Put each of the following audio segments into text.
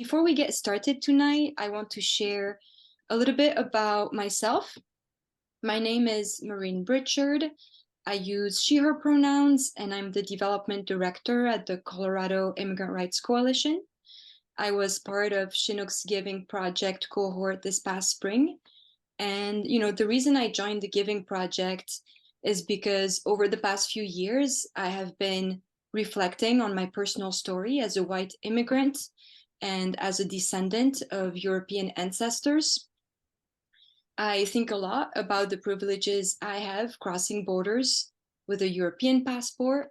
Before we get started tonight, I want to share a little bit about myself. My name is Maureen Pritchard. I use she, her pronouns, and I'm the development director at the Colorado Immigrant Rights Coalition. I was part of Chinook's Giving Project cohort this past spring. And, the reason I joined the Giving Project is because over the past few years, I have been reflecting on my personal story as a white immigrant and as a descendant of European ancestors. I think a lot about the privileges I have crossing borders with a European passport,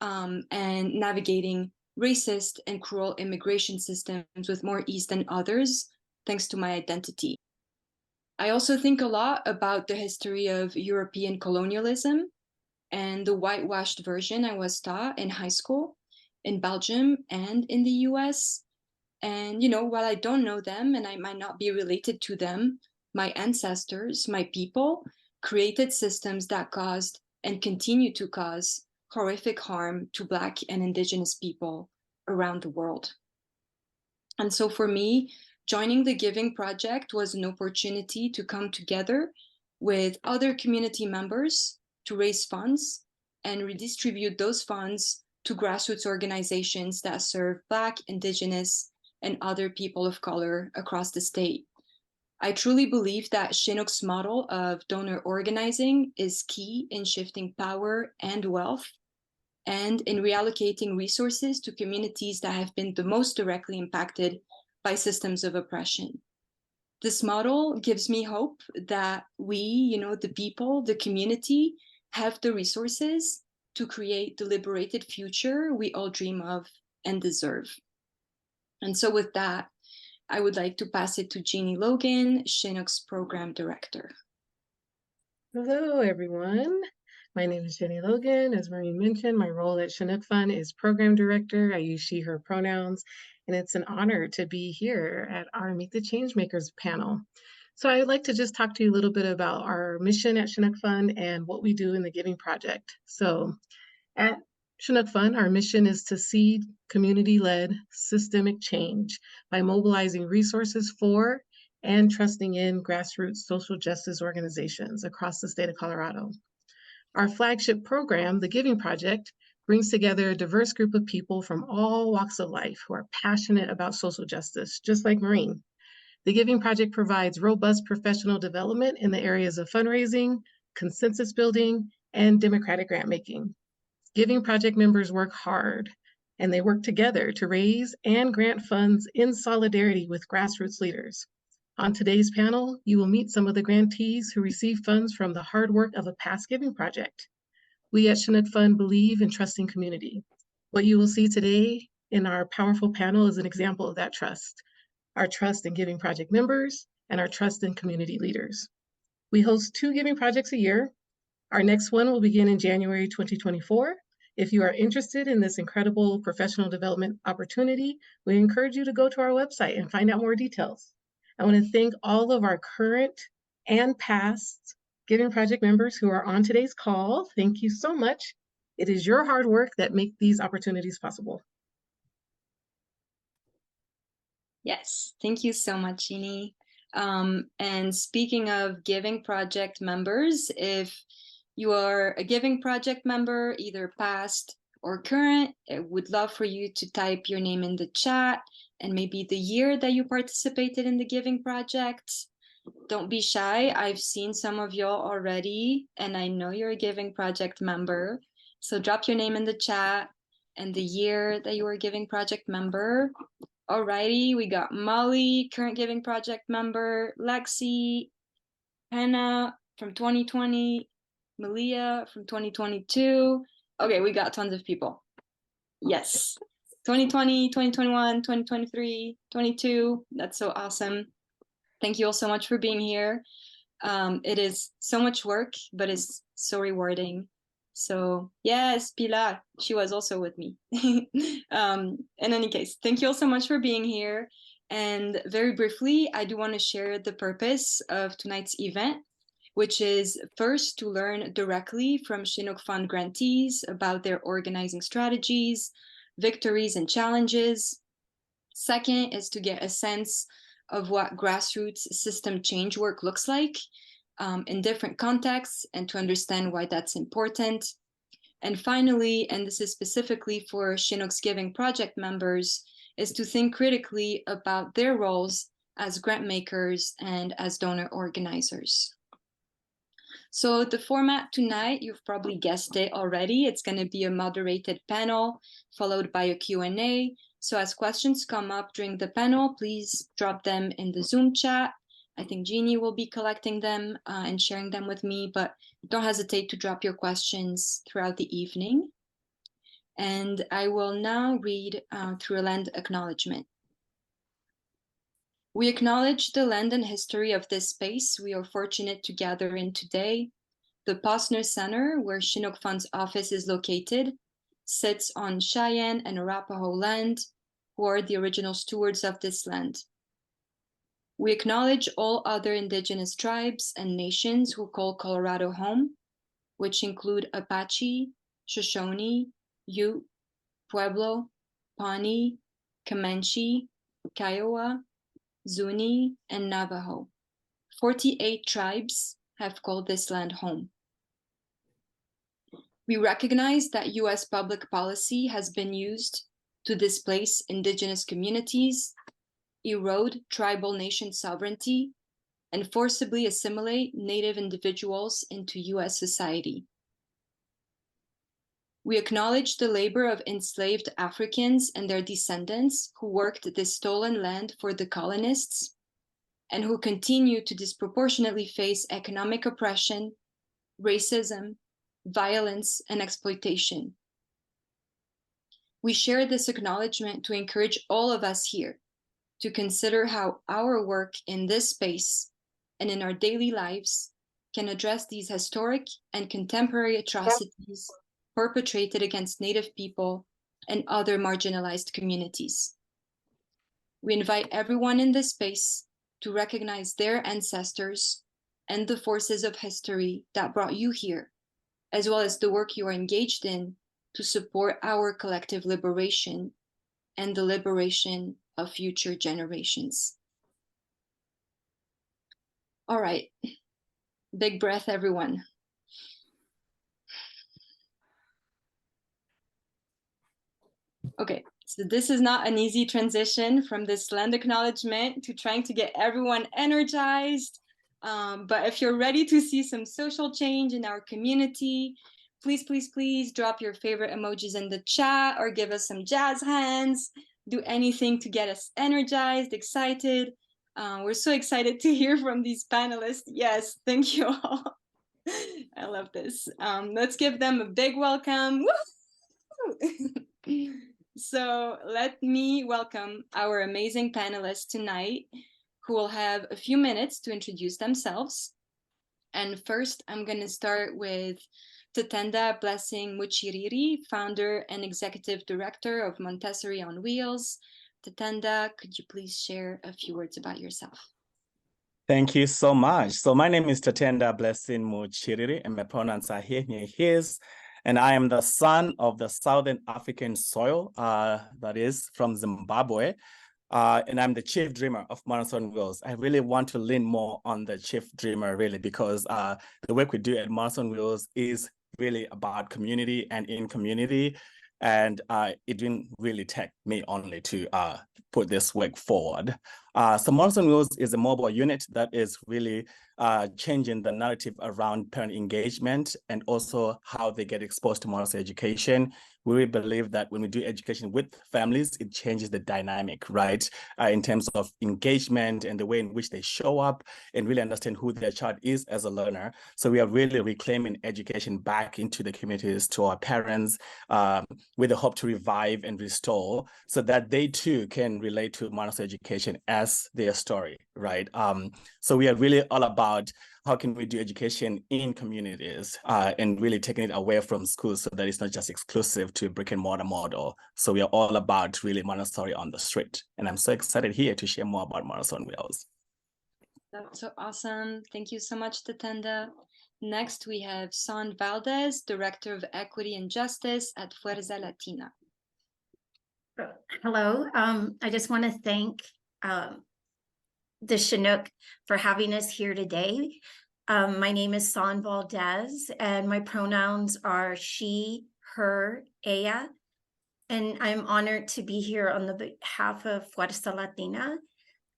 and navigating racist and cruel immigration systems with more ease than others, thanks to my identity. I also think a lot about the history of European colonialism and the whitewashed version I was taught in high school, in Belgium and in the US. And, while I don't know them and I might not be related to them, my ancestors, my people, created systems that caused and continue to cause horrific harm to Black and Indigenous people around the world. And so for me, joining the Giving Project was an opportunity to come together with other community members to raise funds and redistribute those funds to grassroots organizations that serve Black, Indigenous, and other people of color across the state. I truly believe that Chinook's model of donor organizing is key in shifting power and wealth and in reallocating resources to communities that have been the most directly impacted by systems of oppression. This model gives me hope that we, the people, the community, have the resources to create the liberated future we all dream of and deserve. And so with that, I would like to pass it to Jeannie Logan, Chinook's program director. Hello, everyone. My name is Jenny Logan. As Maureen mentioned, my role at Chinook Fund is program director. I use she, her pronouns, and it's an honor to be here at our Meet the Changemakers panel. So I'd like to just talk to you a little bit about our mission at Chinook Fund and what we do in the Giving Project. So at Chinook Fund, our mission is to seed community-led systemic change by mobilizing resources for and trusting in grassroots social justice organizations across the state of Colorado. Our flagship program, the Giving Project, brings together a diverse group of people from all walks of life who are passionate about social justice, just like Maureen. The Giving Project provides robust professional development in the areas of fundraising, consensus building, and democratic grant making. Giving Project members work hard, and they work together to raise and grant funds in solidarity with grassroots leaders. On today's panel, you will meet some of the grantees who receive funds from the hard work of a past Giving Project. We at Chinook Fund believe in trusting community. What you will see today in our powerful panel is an example of that trust, our trust in Giving Project members and our trust in community leaders. We host 2 Giving Projects a year. Our next one will begin in January 2024. If you are interested in this incredible professional development opportunity, we encourage you to go to our website and find out more details. I want to thank all of our current and past Giving Project members who are on today's call. Thank you so much. It is your hard work that make these opportunities possible. Yes, thank you so much, Jeannie. And speaking of Giving Project members, if you are a Giving Project member, either past or current, I would love for you to type your name in the chat and maybe the year that you participated in the Giving Project. Don't be shy. I've seen some of y'all already, and I know you're a Giving Project member. So drop your name in the chat and the year that you were a Giving Project member. Alrighty, we got Molly, current Giving Project member, Lexi, Hannah from 2020, Malia from 2022. Okay, we got tons of people. Yes, 2020, 2021, 2023, 22. That's so awesome. Thank you all so much for being here. It is so much work, but it's so rewarding. So yes, Pilar, she was also with me. In any case, thank you all so much for being here. And very briefly, I do want to share the purpose of tonight's event, which is first to learn directly from Chinook Fund grantees about their organizing strategies, victories, and challenges. Second is to get a sense of what grassroots system change work looks like in different contexts and to understand why that's important. And finally, and this is specifically for Chinook's Giving project members, is to think critically about their roles as grant makers and as donor organizers. So the format tonight, you've probably guessed it already. It's going to be a moderated panel followed by a Q&A. So as questions come up during the panel, please drop them in the Zoom chat. I think Jeannie will be collecting them and sharing them with me, but don't hesitate to drop your questions throughout the evening. And I will now read through a land acknowledgement. We acknowledge the land and history of this space we are fortunate to gather in today. The Posner Center, where Chinook Fund's office is located, sits on Cheyenne and Arapaho land, who are the original stewards of this land. We acknowledge all other indigenous tribes and nations who call Colorado home, which include Apache, Shoshone, Ute, Pueblo, Pawnee, Comanche, Kiowa, Zuni, and Navajo. 48 tribes have called this land home. We recognize that US public policy has been used to displace indigenous communities, erode tribal nation sovereignty, and forcibly assimilate Native individuals into US society. We acknowledge the labor of enslaved Africans and their descendants who worked this stolen land for the colonists and who continue to disproportionately face economic oppression, racism, violence, and exploitation. We share this acknowledgement to encourage all of us here to consider how our work in this space and in our daily lives can address these historic and contemporary atrocities perpetrated against Native people and other marginalized communities. We invite everyone in this space to recognize their ancestors and the forces of history that brought you here, as well as the work you are engaged in to support our collective liberation and the liberation of future generations. All right, big breath, everyone. Okay, so this is not an easy transition from this land acknowledgement to trying to get everyone energized. But if you're ready to see some social change in our community, please, please, please drop your favorite emojis in the chat or give us some jazz hands. Do anything to get us energized, excited. We're so excited to hear from these panelists. Yes, thank you all. I love this. Let's give them a big welcome. Woo! So let me welcome our amazing panelists tonight, who will have a few minutes to introduce themselves. And first, I'm going to start with Tatenda Blessing Muchiriri, founder and executive director of Montessori on Wheels. Tatenda, could you please share a few words about yourself? Thank you so much. So my name is Tatenda Blessing Muchiriri, and my pronouns are he, his. And I am the son of the Southern African soil, that is from Zimbabwe. And I'm the chief dreamer of Montessori on Wheels. I really want to lean more on the chief dreamer, really, because the work we do at Montessori on Wheels is really about community and in community. And it didn't really take me only to put this work forward. So Montessori on Wheels is a mobile unit that is really changing the narrative around parent engagement and also how they get exposed to Montessori education. We really believe that when we do education with families, it changes the dynamic, right? In terms of engagement and the way in which they show up and really understand who their child is as a learner. So we are really reclaiming education back into the communities, to our parents, with the hope to revive and restore so that they too can relate to Montessori education as their story, right? So we are really all about how can we do education in communities and really taking it away from schools so that it's not just exclusive to brick and mortar model. So we are all about really Montessori on the street. And I'm so excited here to share more about Montessori on Wheels. That's so awesome. Thank you so much, Tatenda. Next, we have Son Valdez, Director of Equity and Justice at Fuerza Latina. Hello. I just want to thank the Chinook for having us here today. My name is San Valdez, and my pronouns are she, her, ella, and I'm honored to be here on the behalf of Fuerza Latina.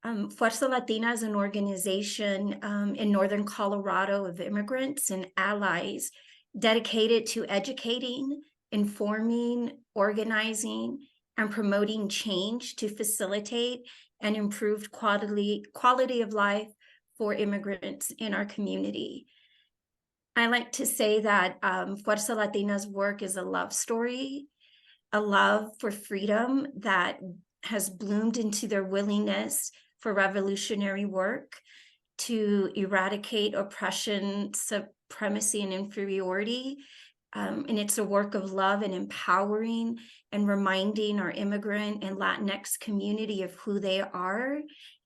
Fuerza Latina is an organization in Northern Colorado of immigrants and allies dedicated to educating, informing, organizing, and promoting change to facilitate and improve quality of life for immigrants in our community. I like to say that Fuerza Latina's work is a love story, a love for freedom that has bloomed into their willingness for revolutionary work to eradicate oppression, supremacy, and inferiority. And it's a work of love and empowering and reminding our immigrant and Latinx community of who they are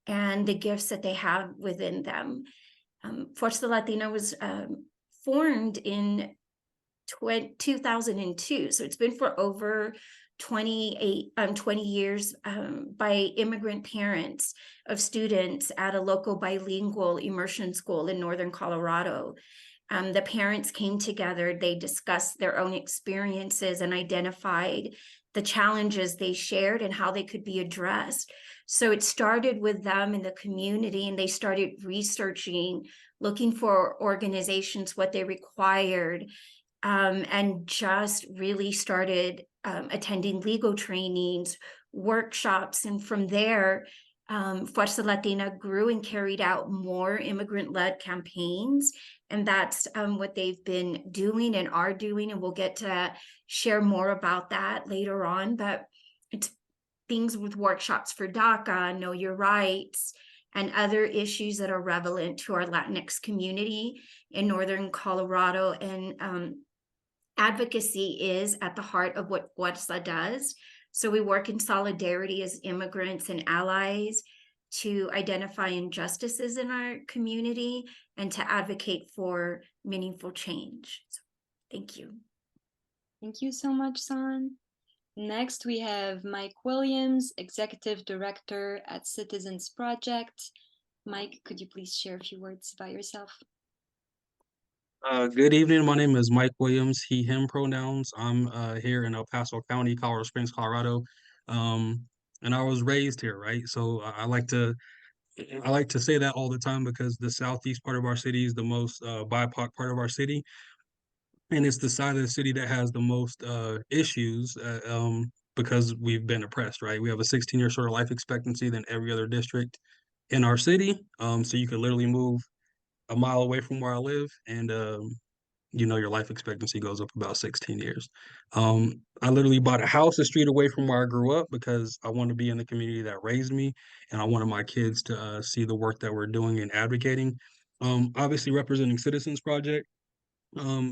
and the gifts that they have within them. Fuerza Latina was formed in 2002, so it's been for over 20 years by immigrant parents of students at a local bilingual immersion school in Northern Colorado. The parents came together, they discussed their own experiences and identified the challenges they shared and how they could be addressed. So it started with them in the community, and they started researching, looking for organizations, what they required, and just really started attending legal trainings, workshops. And from there, Fuerza Latina grew and carried out more immigrant-led campaigns. And that's what they've been doing and are doing. And we'll get to share more about that later on. But it's things with workshops for DACA, Know Your Rights, and other issues that are relevant to our Latinx community in Northern Colorado. And advocacy is at the heart of what Fuerza does. So we work in solidarity as immigrants and allies to identify injustices in our community and to advocate for meaningful change. So, thank you. Thank you so much, San. Next, we have Mike Williams, Executive Director at Citizens Project. Mike, could you please share a few words about yourself? Good evening. My name is Mike Williams, he, him pronouns. I'm here in El Paso County, Colorado Springs, Colorado. And I was raised here, right? So I like to say that all the time because the southeast part of our city is the most BIPOC part of our city. And it's the side of the city that has the most issues because we've been oppressed, right? We have a 16-year shorter life expectancy than every other district in our city. So you could literally move a mile away from where I live, and your life expectancy goes up about 16 years. I literally bought a house a street away from where I grew up because I want to be in the community that raised me, and I wanted my kids to see the work that we're doing and advocating. Obviously, representing Citizens Project.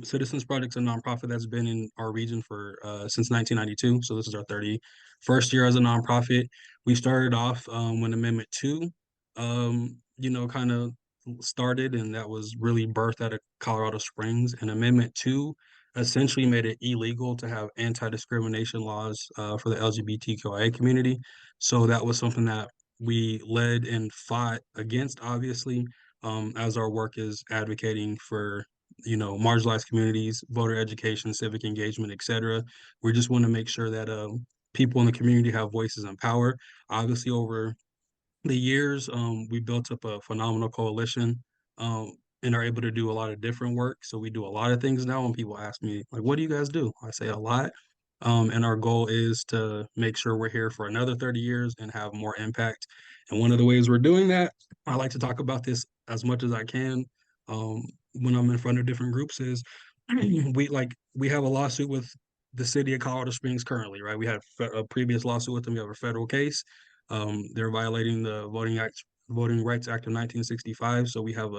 Citizens Project's a nonprofit that's been in our region for since 1992. So this is our 31st year as a nonprofit. We started off when Amendment 2, kind of started, and that was really birthed out of Colorado Springs. And Amendment 2 essentially made it illegal to have anti-discrimination laws for the LGBTQIA community. So that was something that we led and fought against, obviously, as our work is advocating for marginalized communities, voter education, civic engagement, etc. We just want to make sure that people in the community have voices and power. Obviously, over the years, we built up a phenomenal coalition and are able to do a lot of different work. So we do a lot of things now. When people ask me, like, what do you guys do? I say a lot. And our goal is to make sure we're here for another 30 years and have more impact. And one of the ways we're doing that, I like to talk about this as much as I can when I'm in front of different groups, is we have a lawsuit with the city of Colorado Springs currently, right? We had a previous lawsuit with them. We have a federal case. They're violating the Voting Rights Act of 1965. So we have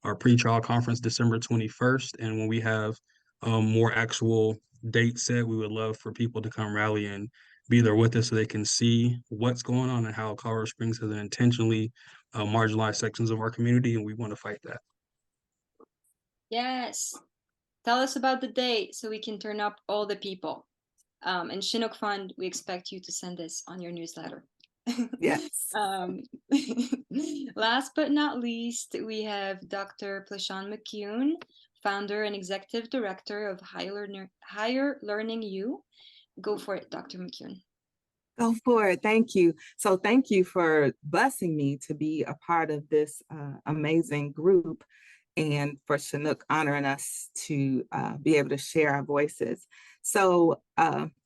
our pre-trial conference December 21st. And when we have more actual dates set, we would love for people to come rally and be there with us so they can see what's going on and how Colorado Springs has intentionally marginalized sections of our community. And we want to fight that. Yes. Tell us about the date so we can turn up all the people. And Chinook Fund, we expect you to send this on your newsletter. Yes. Last but not least, we have Dr. Plashawn McCune, founder and executive director of Higher Learning U. Go for it, Dr. McCune. Go for it. Thank you. So thank you for blessing me to be a part of this amazing group, and for Chinook honoring us to be able to share our voices. So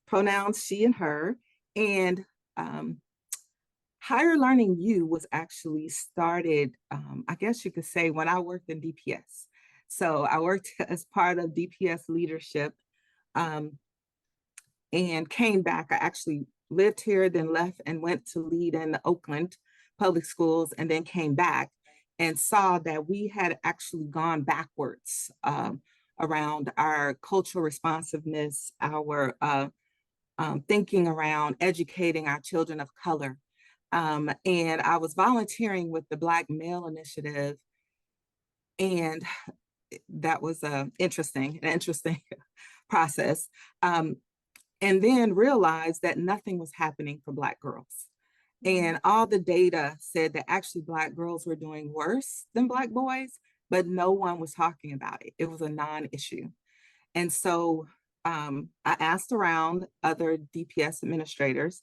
pronouns she and her, and Higher Learning U was actually started, I guess you could say, when I worked in DPS. So I worked as part of DPS leadership and came back. I actually lived here, then left and went to lead in the Oakland public schools, and then came back and saw that we had actually gone backwards around our cultural responsiveness, our thinking around educating our children of color. And I was volunteering with the Black Male Initiative, and that was an interesting process. And then realized that nothing was happening for Black girls. And all the data said that actually Black girls were doing worse than Black boys, but no one was talking about it. It was a non-issue. And so I asked around other DPS administrators,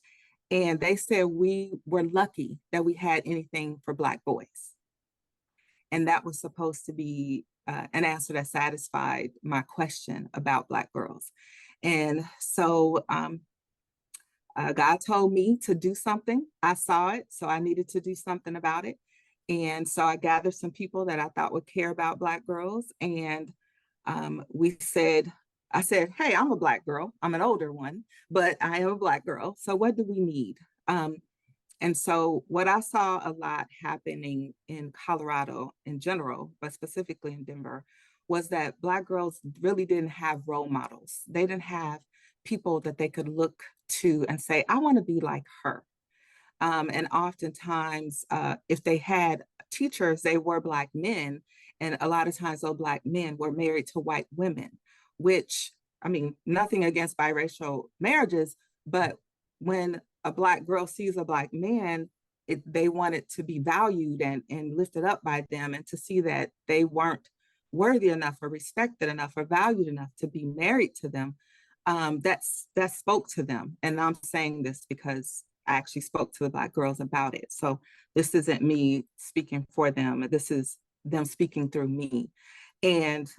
and they said we were lucky that we had anything for Black boys. And that was supposed to be an answer that satisfied my question about Black girls. And so God told me to do something. I saw it, so I needed to do something about it. And so I gathered some people that I thought would care about Black girls. And I said, hey, I'm a Black girl. I'm an older one, but I am a Black girl. So what do we need? And so what I saw a lot happening in Colorado in general, but specifically in Denver, was that Black girls really didn't have role models. They didn't have people that they could look to and say, I want to be like her. And oftentimes, if they had teachers, they were Black men. And a lot of times those Black men were married to white women, which, I mean, nothing against biracial marriages, but when a Black girl sees a Black man, they want it to be valued and lifted up by them, and to see that they weren't worthy enough or respected enough or valued enough to be married to them, that spoke to them. And I'm saying this because I actually spoke to the Black girls about it. So this isn't me speaking for them. This is them speaking through me. And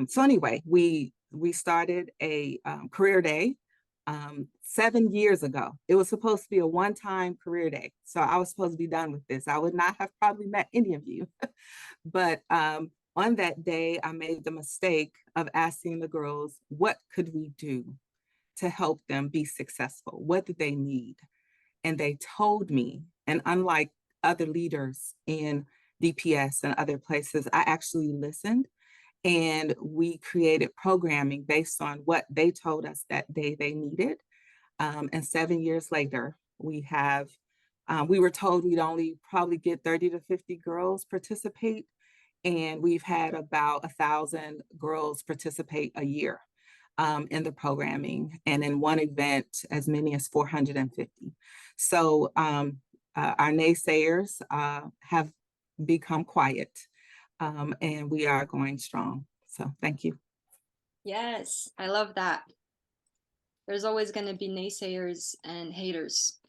so anyway, we started a career day 7 years ago. It was supposed to be a one-time career day. So I was supposed to be done with this. I would not have probably met any of you. But on that day, I made the mistake of asking the girls, what could we do to help them be successful? What did they need? And they told me, and unlike other leaders in DPS and other places, I actually listened, and we created programming based on what they told us that day they needed. And 7 years later, we were told we'd only probably get 30 to 50 girls participate. And we've had about 1,000 girls participate a year in the programming. And in one event, as many as 450. So our naysayers have become quiet, and we are going strong. So thank you. Yes, I love that. There's always going to be naysayers and haters.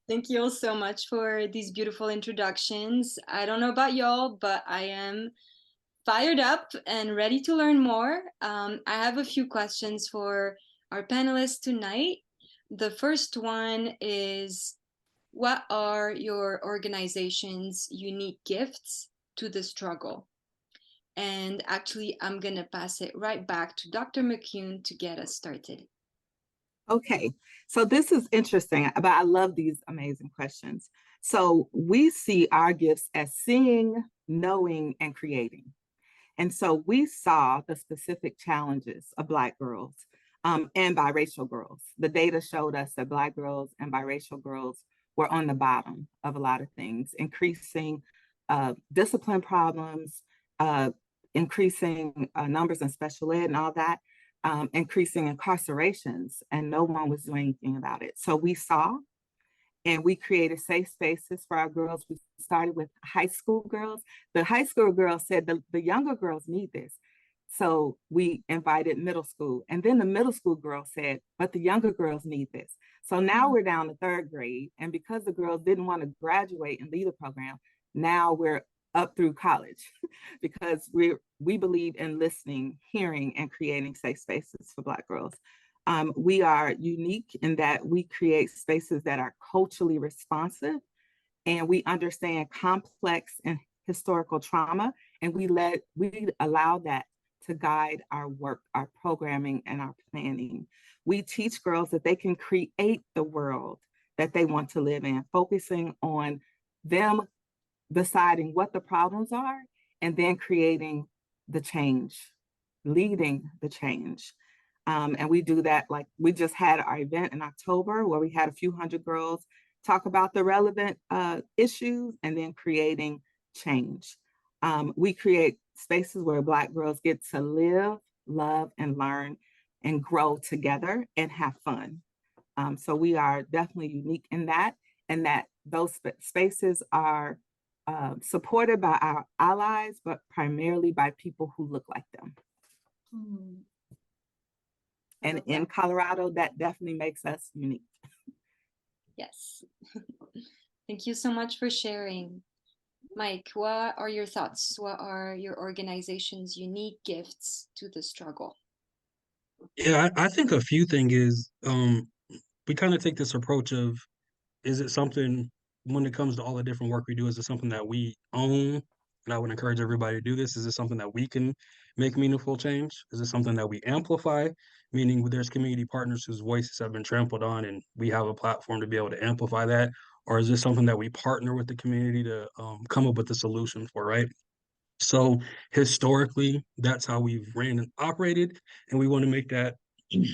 Thank you all so much for these beautiful introductions. I don't know about y'all, but I am fired up and ready to learn more. I have a few questions for our panelists tonight. The first one is, what are your organization's unique gifts to the struggle? And actually, I'm going to pass it right back to Dr. McCune to get us started. Okay, so this is interesting, but I love these amazing questions. So we see our gifts as seeing, knowing, and creating. And so we saw the specific challenges of Black girls and biracial girls. The data showed us that Black girls and biracial girls were on the bottom of a lot of things, increasing discipline problems, increasing numbers in special ed and all that. increasing incarcerations, and no one was doing anything about it. So we saw, and we created safe spaces for our girls. We started with high school girls. The high school girls said the younger girls need this. So we invited middle school. And then the middle school girls said, but the younger girls need this. So now we're down to third grade. And because the girls didn't want to graduate and leave the program, now we're up through college because we believe in listening, hearing, and creating safe spaces for Black girls. We are unique in that we create spaces that are culturally responsive, and we understand complex and historical trauma, and we allow that to guide our work, our programming, and our planning. We teach girls that they can create the world that they want to live in, focusing on them deciding what the problems are and then creating the change, leading the change. And we do that, like we just had our event in October where we had a few hundred girls talk about the relevant issues and then creating change. We create spaces where Black girls get to live, love, and learn and grow together and have fun. So we are definitely unique in that, and that those spaces are supported by our allies, but primarily by people who look like them. Mm. And in Colorado, that definitely makes us unique. Yes. Thank you so much for sharing. Mike, what are your thoughts? What are your organization's unique gifts to the struggle? Yeah, I think a few things is we kind of take this approach of, is it something, when it comes to all the different work we do, is it something that we own? And I would encourage everybody to do this. Is it something that we can make meaningful change? Is it something that we amplify? Meaning there's community partners whose voices have been trampled on and we have a platform to be able to amplify that? Or is this something that we partner with the community to come up with a solution for, right? So historically, that's how we've ran and operated, and we want to make that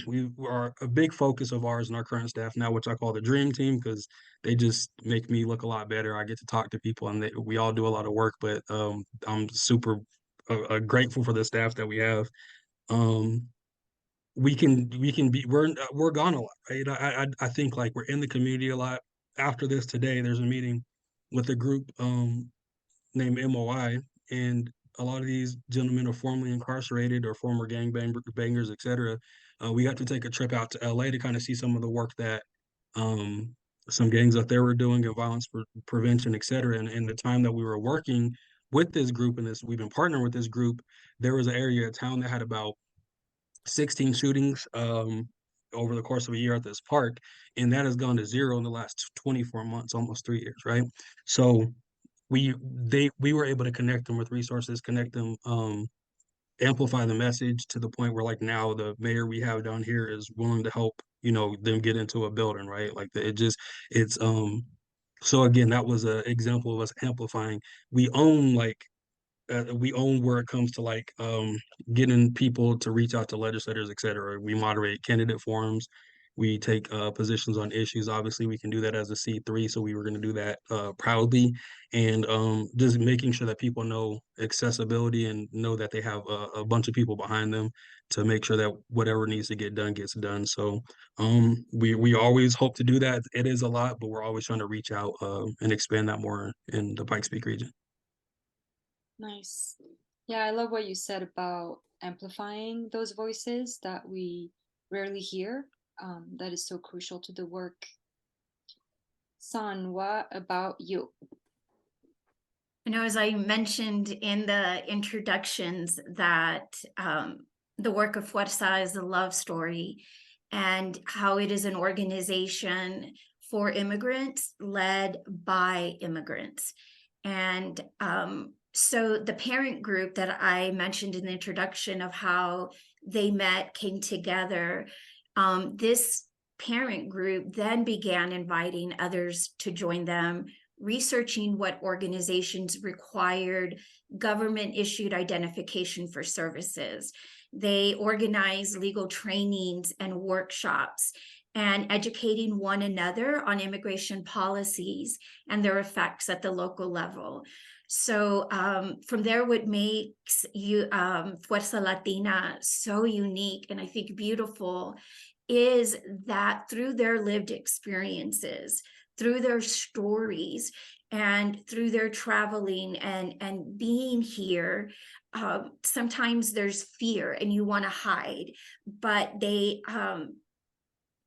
we are a big focus of ours and our current staff now, which I call the dream team, because they just make me look a lot better. I get to talk to people, and we all do a lot of work, but I'm super grateful for the staff that we have. We can be we're gone a lot, right? I think like we're in the community a lot. After this today, there's a meeting with a group named MOI, and a lot of these gentlemen are formerly incarcerated or former bangers, et cetera. We got to take a trip out to LA to kind of see some of the work that some gangs out there were doing in violence prevention, et cetera. And in the time that we were working with this group and we've been partnering with this group, there was an area of town that had about 16 shootings over the course of a year at this park, and that has gone to zero in the last 24 months, almost 3 years, right? So we were able to connect them with resources, connect them, amplify the message to the point where like now the mayor we have down here is willing to help, them get into a building, right? Like it's so again, that was an example of us amplifying. We own we own where it comes to like getting people to reach out to legislators, et cetera. We moderate candidate forums. We take positions on issues. Obviously, we can do that as a C3, so we were going to do that proudly, and just making sure that people know accessibility and know that they have a bunch of people behind them to make sure that whatever needs to get done gets done. So we always hope to do that. It is a lot, but we're always trying to reach out and expand that more in the Pikes Peak region. Nice. Yeah, I love what you said about amplifying those voices that we rarely hear. That is so crucial to the work. San, what about you? As I mentioned in the introductions, that the work of Fuerza is a love story, and how it is an organization for immigrants led by immigrants. And so the parent group that I mentioned in the introduction of how they met, came together, this parent group then began inviting others to join them, researching what organizations required government issued identification for services. They organized legal trainings and workshops and educating one another on immigration policies and their effects at the local level. So from there, what makes you Fuerza Latina so unique and I think beautiful is that through their lived experiences, through their stories, and through their traveling and being here, sometimes there's fear and you want to hide, but they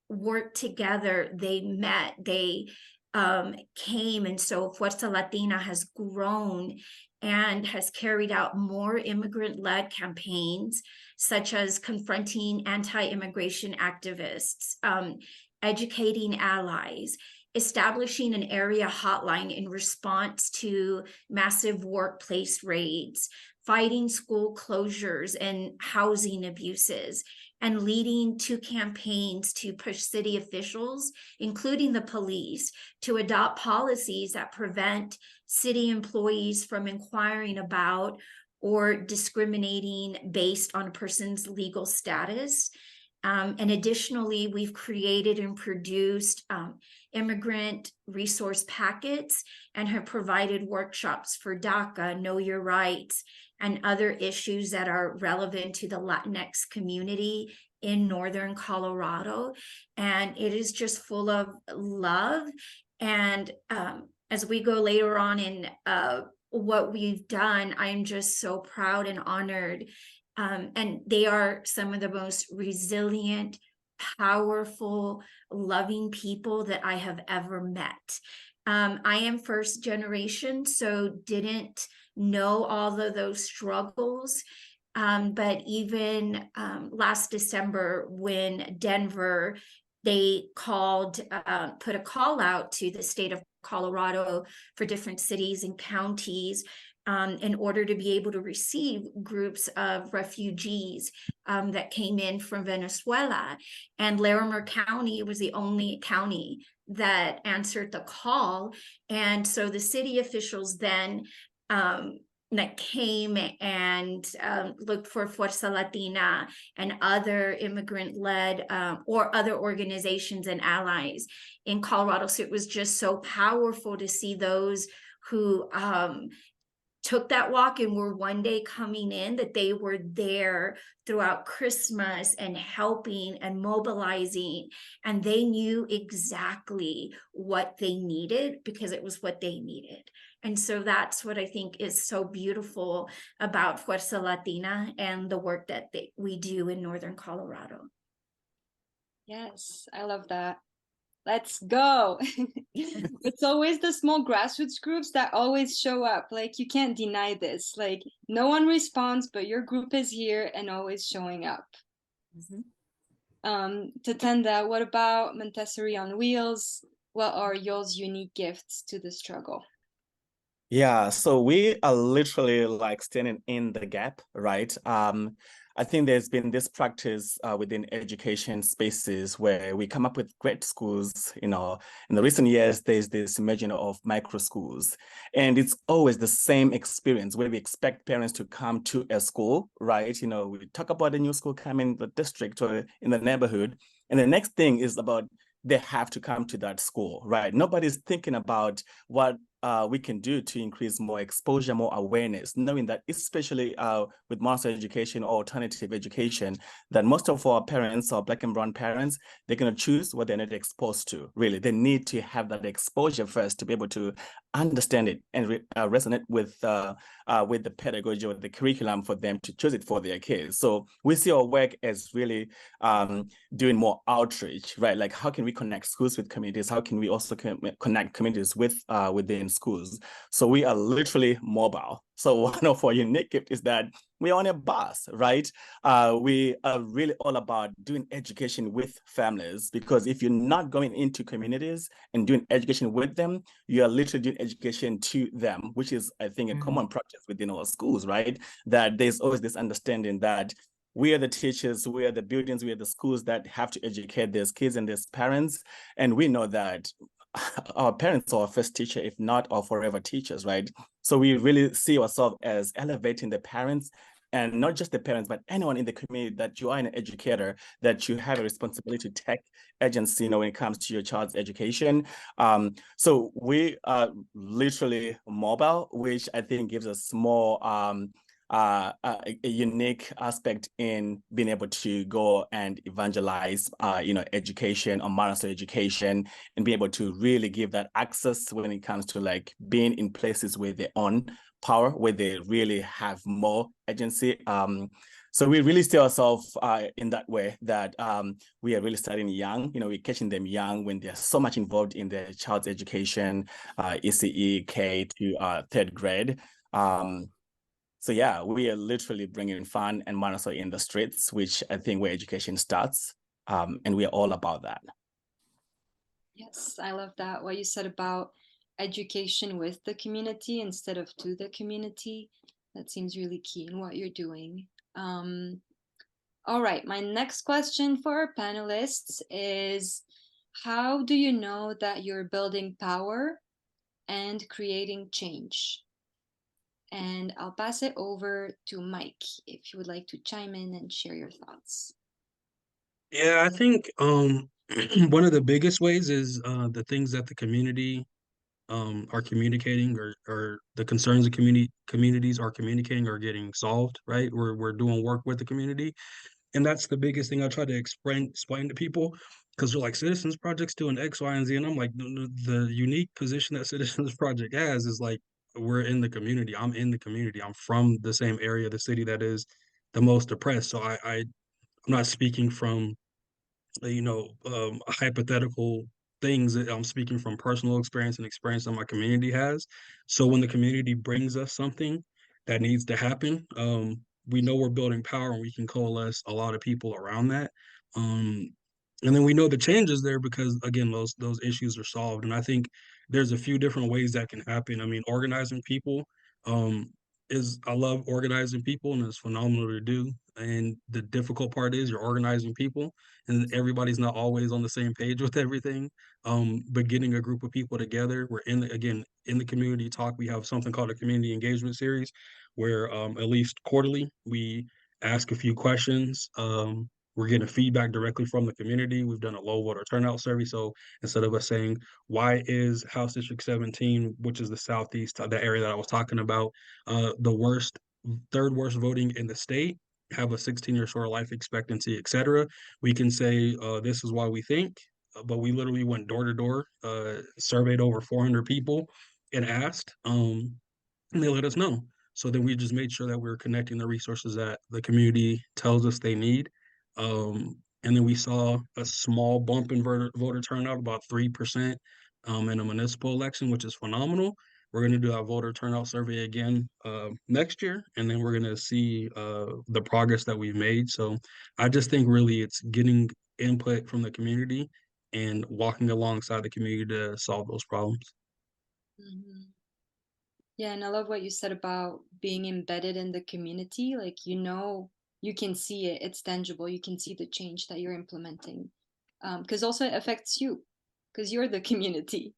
worked together, they met, they came, and so Fuerza Latina has grown and has carried out more immigrant-led campaigns, such as confronting anti-immigration activists, educating allies, establishing an area hotline in response to massive workplace raids, fighting school closures and housing abuses, and leading two campaigns to push city officials, including the police, to adopt policies that prevent city employees from inquiring about or discriminating based on a person's legal status. And additionally, we've created and produced immigrant resource packets and have provided workshops for DACA, Know Your Rights, and other issues that are relevant to the Latinx community in Northern Colorado. And it is just full of love. And as we go later on in what we've done, I'm just so proud and honored. And they are some of the most resilient, powerful, loving people that I have ever met. I am first generation, so didn't know all of those struggles. But even last December, when Denver, they called, put a call out to the state of Colorado for different cities and counties in order to be able to receive groups of refugees that came in from Venezuela. And Larimer County was the only county that answered the call. And so the city officials then that came and looked for Fuerza Latina and other immigrant-led or other organizations and allies in Colorado. So it was just so powerful to see those who took that walk and were one day coming in, that they were there throughout Christmas and helping and mobilizing, and they knew exactly what they needed because it was what they needed. And so that's what I think is so beautiful about Fuerza Latina and the work that we do in Northern Colorado. Yes, I love that. Let's go. It's always the small grassroots groups that always show up. Like, you can't deny this. Like, no one responds, but your group is here and always showing up. Tatenda, what about Montessori on Wheels? What are y'all's unique gifts to the struggle? Yeah, so we are literally like standing in the gap, right? I think there's been this practice within education spaces where we come up with great schools. In the recent years, there's this emerging of micro schools, and it's always the same experience where we expect parents to come to a school, right? We talk about the new school coming in the district or in the neighborhood, and the next thing is about they have to come to that school, right? Nobody's thinking about what we can do to increase more exposure, more awareness, knowing that especially with master education or alternative education, that most of our parents or Black and brown parents, they're going to choose what they're not exposed to, really. They need to have that exposure first to be able to understand it and resonate with the pedagogy or the curriculum for them to choose it for their kids. So we see our work as really doing more outreach, right? Like, how can we connect schools with communities? How can we also connect communities with within schools? So we are literally mobile. So one of our unique gifts is that we're on a bus, right? We are really all about doing education with families, because if you're not going into communities and doing education with them, you are literally doing education to them, which is, I think, a common practice within our schools, right? That there's always this understanding that we are the teachers, we are the buildings, we are the schools that have to educate their kids and their parents. And we know that our parents are our first teacher, if not our forever teachers, right? So we really see ourselves as elevating the parents and not just the parents, but anyone in the community, that you are an educator, that you have a responsibility to take agency, when it comes to your child's education. So we are literally mobile, which I think gives us more a unique aspect in being able to go and evangelize, education or marital education, and be able to really give that access when it comes to like being in places where they own power, where they really have more agency. So we really see ourselves in that way, that we are really starting young. We're catching them young when they're so much involved in their child's education, ECE, K to third grade. So yeah, we are literally bringing fun and marital in the streets, which I think where education starts, and we are all about that. Yes, I love that. What you said about education with the community instead of to the community. That seems really key in what you're doing. All right, my next question for our panelists is, how do you know that you're building power and creating change? And I'll pass it over to Mike if you would like to chime in and share your thoughts. Yeah, I think one of the biggest ways is the things that the community are communicating, or the concerns of communities are communicating, are getting solved, right? We're doing work with the community. And that's the biggest thing I try to explain to people, because they're like, Citizens Project's doing X, Y, and Z. And I'm like, the unique position that Citizens Project has is like, we're in the community. I'm in the community. I'm from the same area of the city that is the most oppressed. So I'm not speaking from hypothetical things. That I'm speaking from personal experience and experience that my community has. So when the community brings us something that needs to happen, we know we're building power, and we can coalesce a lot of people around that. Um, and then we know the change is there because, again, those issues are solved. And I think there's a few different ways that can happen. I mean, organizing people um, I love organizing people, and it's phenomenal to do. And the difficult part is you're organizing people, and everybody's not always on the same page with everything. But getting a group of people together, we're in the community talk. We have something called a community engagement series, where at least quarterly we ask a few questions. We're getting feedback directly from the community. We've done a low voter turnout survey. So instead of us saying, why is House District 17, which is the Southeast, the area that I was talking about, the third worst voting in the state, have a 16-year short life expectancy, et cetera, we can say, this is why we think. But we literally went door to door, surveyed over 400 people, and asked, and they let us know. So then we just made sure that we were connecting the resources that the community tells us they need. And then we saw a small bump in voter turnout, about 3%, in a municipal election, which is phenomenal. We're going to do our voter turnout survey again next year, and then we're going to see the progress that we've made. So I just think really it's getting input from the community and walking alongside the community to solve those problems. Mm-hmm. Yeah, and I love what you said about being embedded in the community. Like, you can see it, it's tangible. You can see the change that you're implementing. Because also it affects you, because you're the community.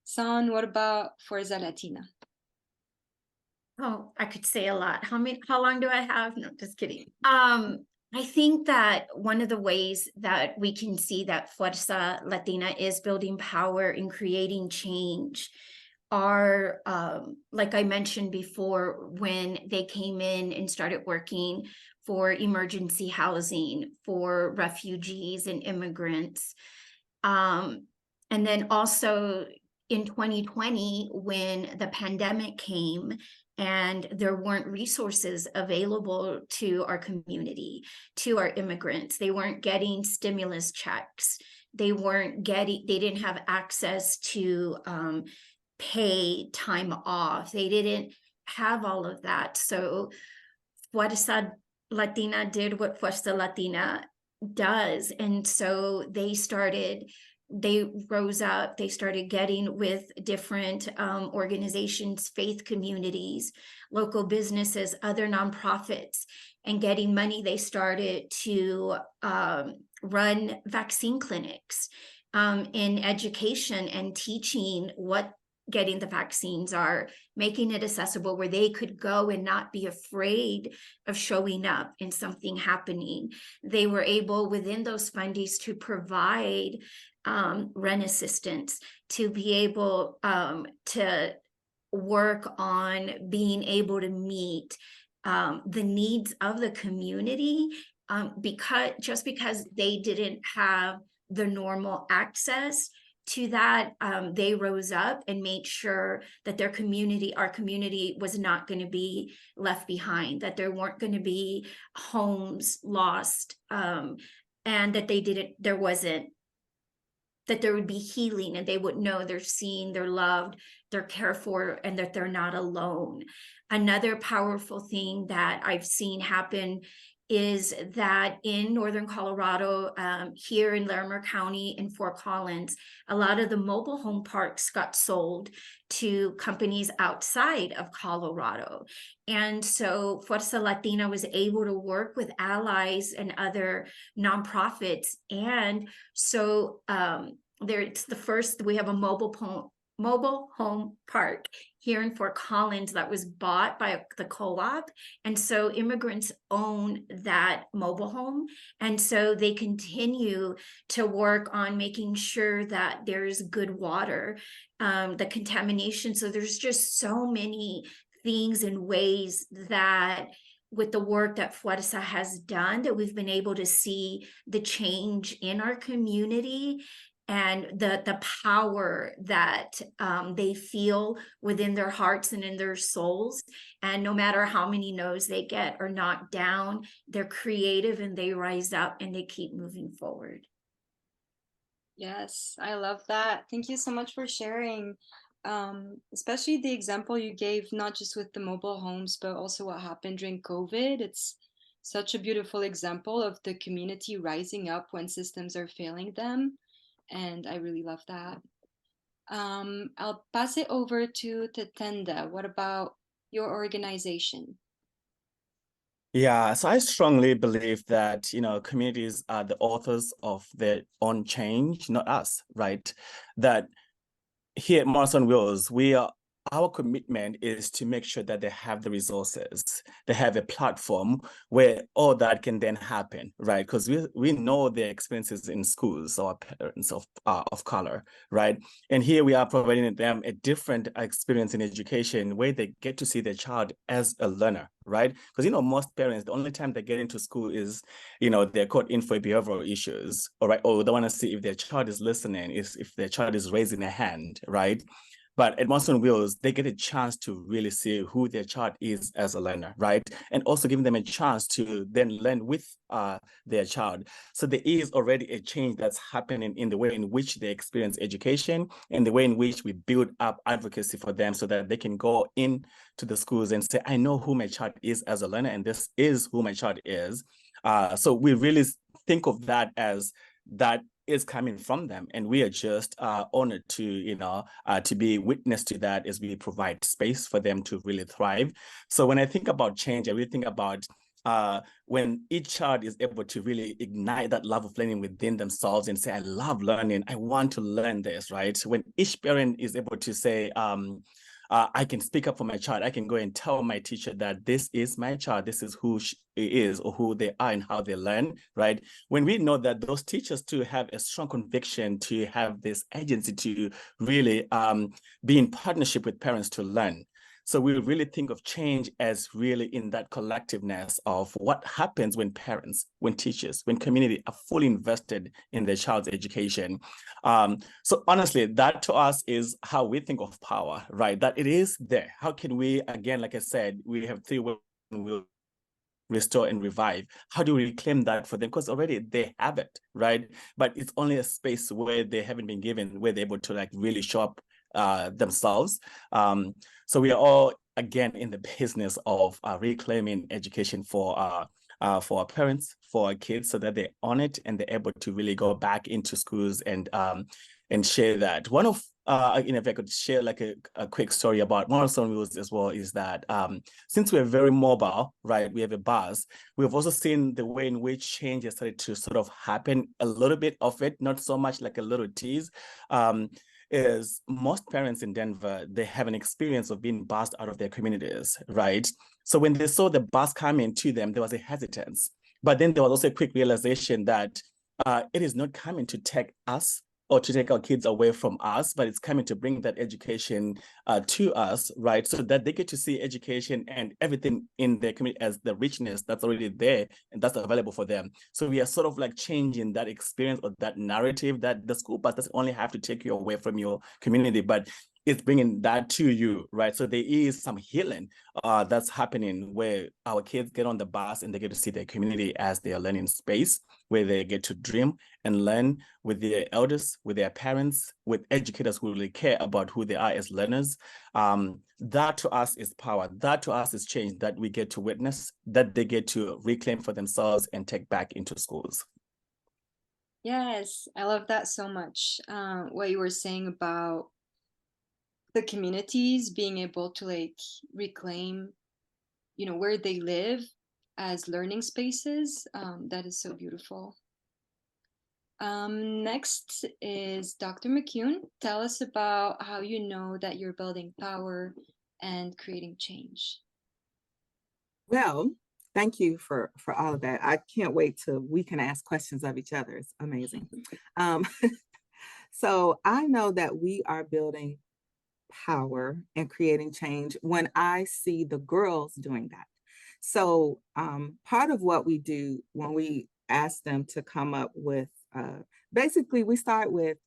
San, what about Fuerza Latina? Oh, I could say a lot. How long do I have? No, just kidding. I think that one of the ways that we can see that Fuerza Latina is building power and creating change are, like I mentioned before, when they came in and started working for emergency housing for refugees and immigrants. And then also in 2020, when the pandemic came and there weren't resources available to our community, to our immigrants, they weren't getting stimulus checks. They didn't have access to pay time off. They didn't have all of that. So Fuerza Latina did what Fuerza Latina does. And so they rose up, they started getting with different organizations, faith communities, local businesses, other nonprofits, and getting money. They started to run vaccine clinics in education and teaching what getting the vaccines are, making it accessible where they could go and not be afraid of showing up and something happening. They were able within those fundings to provide rent assistance, to be able to work on being able to meet the needs of the community, because they didn't have the normal access to that, they rose up and made sure that our community was not going to be left behind, that there weren't going to be homes lost, and that that there would be healing, and they would know they're seen, they're loved, they're cared for, and that they're not alone. Another powerful thing that I've seen happen is that in Northern Colorado, here in Larimer County in Fort Collins, a lot of the mobile home parks got sold to companies outside of Colorado. And so Fuerza Latina was able to work with allies and other nonprofits. And so it's the first, we have a mobile home park here in Fort Collins that was bought by the co-op. And so immigrants own that mobile home. And so they continue to work on making sure that there's good water, the contamination. So there's just so many things and ways that with the work that Fuerza has done, that we've been able to see the change in our community and the power that they feel within their hearts and in their souls. And no matter how many no's they get or knocked down, they're creative and they rise up and they keep moving forward. Yes, I love that. Thank you so much for sharing, especially the example you gave, not just with the mobile homes, but also what happened during COVID. It's such a beautiful example of the community rising up when systems are failing them. And I really love that. I'll pass it over to Tatenda. What about your organization? Yeah, so I strongly believe that, communities are the authors of their own change, not us, right? That here at Mars on Wheels, our commitment is to make sure that they have the resources, they have a platform where all that can then happen, right? Because we know their experiences in schools, our parents of color, right? And here we are providing them a different experience in education where they get to see their child as a learner, right? Because, most parents, the only time they get into school is, they're caught in for behavioral issues, all right? Or they want to see if their child is listening, if their child is raising a hand, right? But at Monster on Wheels, they get a chance to really see who their child is as a learner, right? And also giving them a chance to then learn with their child. So there is already a change that's happening in the way in which they experience education and the way in which we build up advocacy for them so that they can go into the schools and say, I know who my child is as a learner, and this is who my child is. So we really think of that as that is coming from them, and we are just honored to to be witness to that as we provide space for them to really thrive. So when I think about change, I really think about when each child is able to really ignite that love of learning within themselves and say, I love learning, I want to learn this, right? When each parent is able to say, I can speak up for my child. I can go and tell my teacher that this is my child. This is who she is or who they are and how they learn, right? When we know that those teachers too have a strong conviction to have this agency to really be in partnership with parents to learn. So we really think of change as really in that collectiveness of what happens when parents, when teachers, when community are fully invested in their child's education. So honestly, that to us is how we think of power, right? That it is there. How can we, again, like I said, we have 3 ways we'll restore and revive. How do we reclaim that for them? Because already they have it, right? But it's only a space where they haven't been given, where they're able to really show up themselves. So we are all, again, in the business of reclaiming education for our parents, for our kids, so that they own it and they're able to really go back into schools and share that. One of, if I could share a quick story about Mars on Wheels as well, is that since we're very mobile, right, we have a bus, we've also seen the way in which change has started to sort of happen, a little bit of it, not so much like a little tease. is most parents in Denver, they have an experience of being bussed out of their communities, right? So when they saw the bus coming to them, there was a hesitance. But then there was also a quick realization that it is not coming to take us or to take our kids away from us, but it's coming to bring that education to us, right? So that they get to see education and everything in their community as the richness that's already there and that's available for them. So we are sort of like changing that experience or that narrative that the school bus doesn't only have to take you away from your community, but it's bringing that to you, right? So there is some healing that's happening where our kids get on the bus and they get to see their community as their learning space, where they get to dream and learn with their elders, with their parents, with educators who really care about who they are as learners. That to us is power. That to us is change that we get to witness, that they get to reclaim for themselves and take back into schools. Yes, I love that so much. What you were saying about the communities being able to like reclaim, you know, where they live as learning spaces. That is so beautiful. Next is Dr. McCune. Tell us about how you know that you're building power and creating change. Well, thank you for all of that. I can't wait till we can ask questions of each other. It's amazing. So I know that we are building power and creating change when I see the girls doing that. So part of what we do when we ask them to come up with, basically we start with,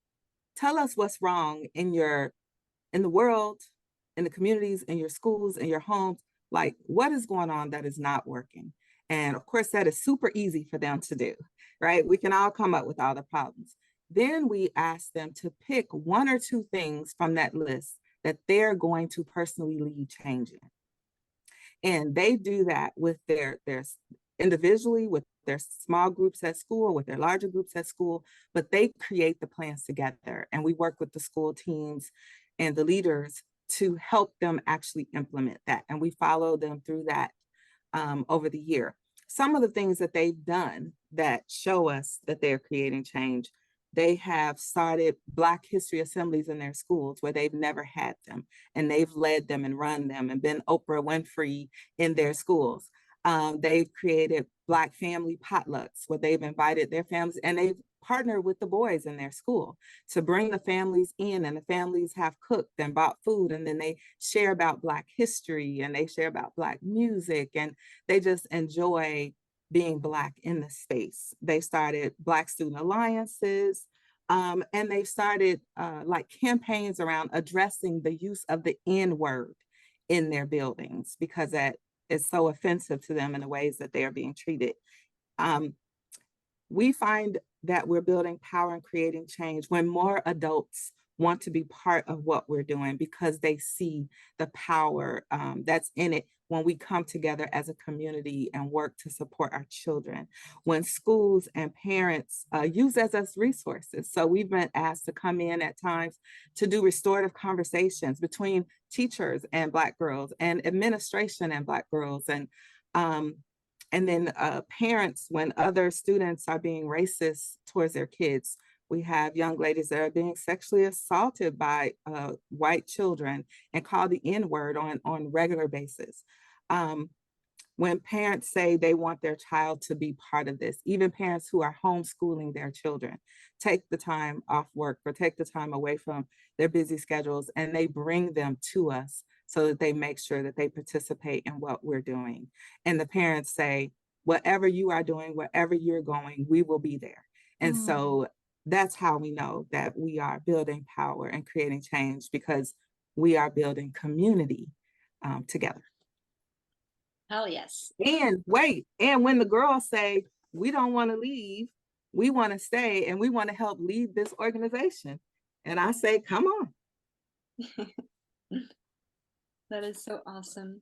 tell us what's wrong in the world, in the communities, in your schools, in your homes, like what is going on that is not working. And of course, that is super easy for them to do, right? We can all come up with all the problems. Then we ask them to pick one or two things from that list that they're going to personally lead change in. And they do that with their individually, with their small groups at school, with their larger groups at school, but they create the plans together. And we work with the school teams and the leaders to help them actually implement that. And we follow them through that over the year. Some of the things that they've done that show us that they're creating change, they have started Black History Assemblies in their schools where they've never had them, and they've led them and run them and been Oprah Winfrey in their schools. They've created Black family potlucks where they've invited their families, and they've partnered with the boys in their school to bring the families in, and the families have cooked and bought food, and then they share about Black history and they share about Black music, and they just enjoy being Black in the space. They started Black Student Alliances, and they started like campaigns around addressing the use of the N word in their buildings because that is so offensive to them in the ways that they are being treated. We find that we're building power and creating change when more adults want to be part of what we're doing because they see the power that's in it when we come together as a community and work to support our children. When schools and parents use us as resources. So we've been asked to come in at times to do restorative conversations between teachers and Black girls and administration and Black girls. And then parents, when other students are being racist towards their kids. We have young ladies that are being sexually assaulted by white children and called the N word on regular basis. When parents say they want their child to be part of this, even parents who are homeschooling their children, take the time off work or take the time away from their busy schedules and they bring them to us so that they make sure that they participate in what we're doing. And the parents say, whatever you are doing, wherever you're going, we will be there. And so that's how we know that we are building power and creating change because we are building community together. Hell yes. And wait, and when the girls say, we don't want to leave, we want to stay and we want to help lead this organization. And I say, come on. That is so awesome.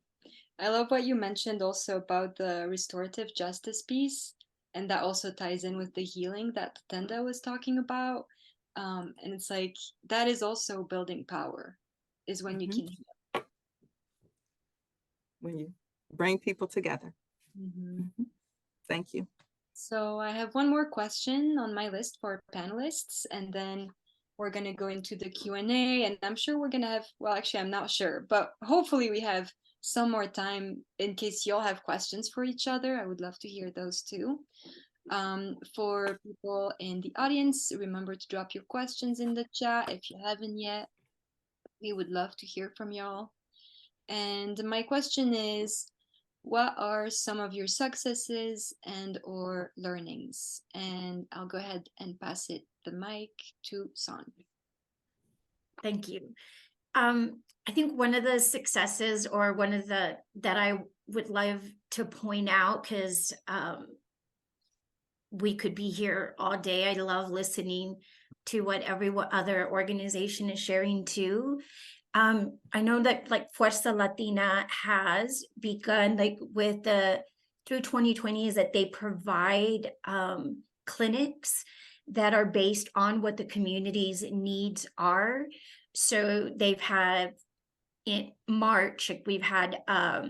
I love what you mentioned also about the restorative justice piece. And that also ties in with the healing that Tenda was talking about. And it's like, that is also building power, is when you can heal. When you bring people together. Thank you. So I have one more question on my list for panelists, and then we're going to go into the Q&A, and I'm sure we're going to have, well, actually, I'm not sure, but hopefully we have some more time in case y'all have questions for each other. I would love to hear those too. For people in the audience, remember to drop your questions in the chat if you haven't yet. We would love to hear from y'all. And my question is, what are some of your successes and or learnings? And I'll go ahead and pass the mic to San. Thank you. I think one of the successes, or one of the that I would love to point out, because we could be here all day. I love listening to what every other organization is sharing too. I know that like Fuerza Latina has begun like with through 2020 is that they provide clinics that are based on what the community's needs are. So they've had in March, we've had a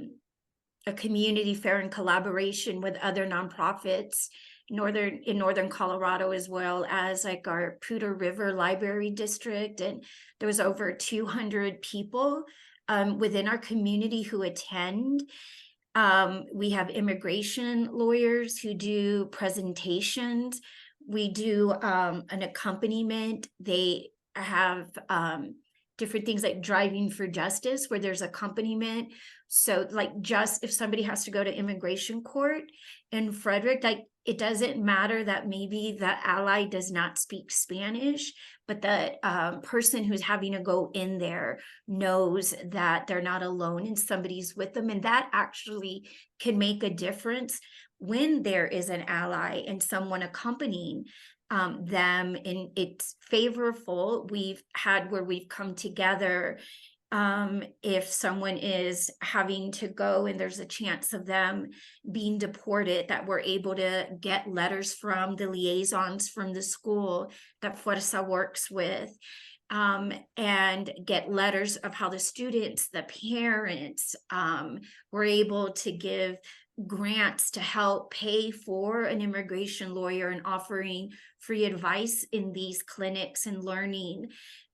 community fair in collaboration with other nonprofits in northern Colorado, as well as like our Poudre River Library District, and there was over 200 people within our community who attend. We have immigration lawyers who do presentations. We do an accompaniment. They have different things like driving for justice, where there's accompaniment. So like, just if somebody has to go to immigration court in Frederick, like it doesn't matter that maybe the ally does not speak Spanish, but the person who's having to go in there knows that they're not alone and somebody's with them. And that actually can make a difference when there is an ally and someone accompanying them, and it's favorable. We've had where we've come together if someone is having to go and there's a chance of them being deported, that we're able to get letters from the liaisons from the school that Fuerza works with, and get letters of how the students, the parents, were able to give grants to help pay for an immigration lawyer and offering free advice in these clinics and learning.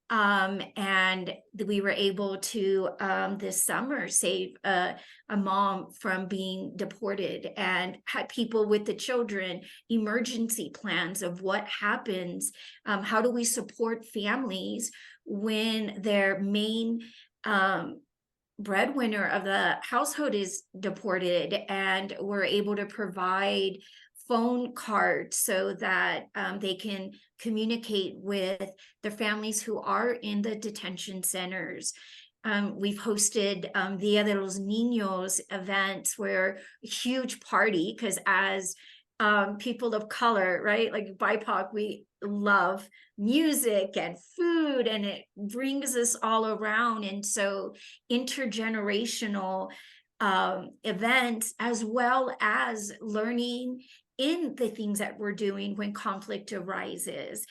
And we were able to this summer save a mom from being deported, and had people with the children emergency plans of what happens. How do we support families when their main breadwinner of the household is deported, and we're able to provide phone cards so that they can communicate with their families who are in the detention centers. We've hosted Dia de los Niños events, where a huge party, because as people of color, right, like BIPOC, we love music and food, and it brings us all around. And so intergenerational events, as well as learning in the things that we're doing when conflict arises.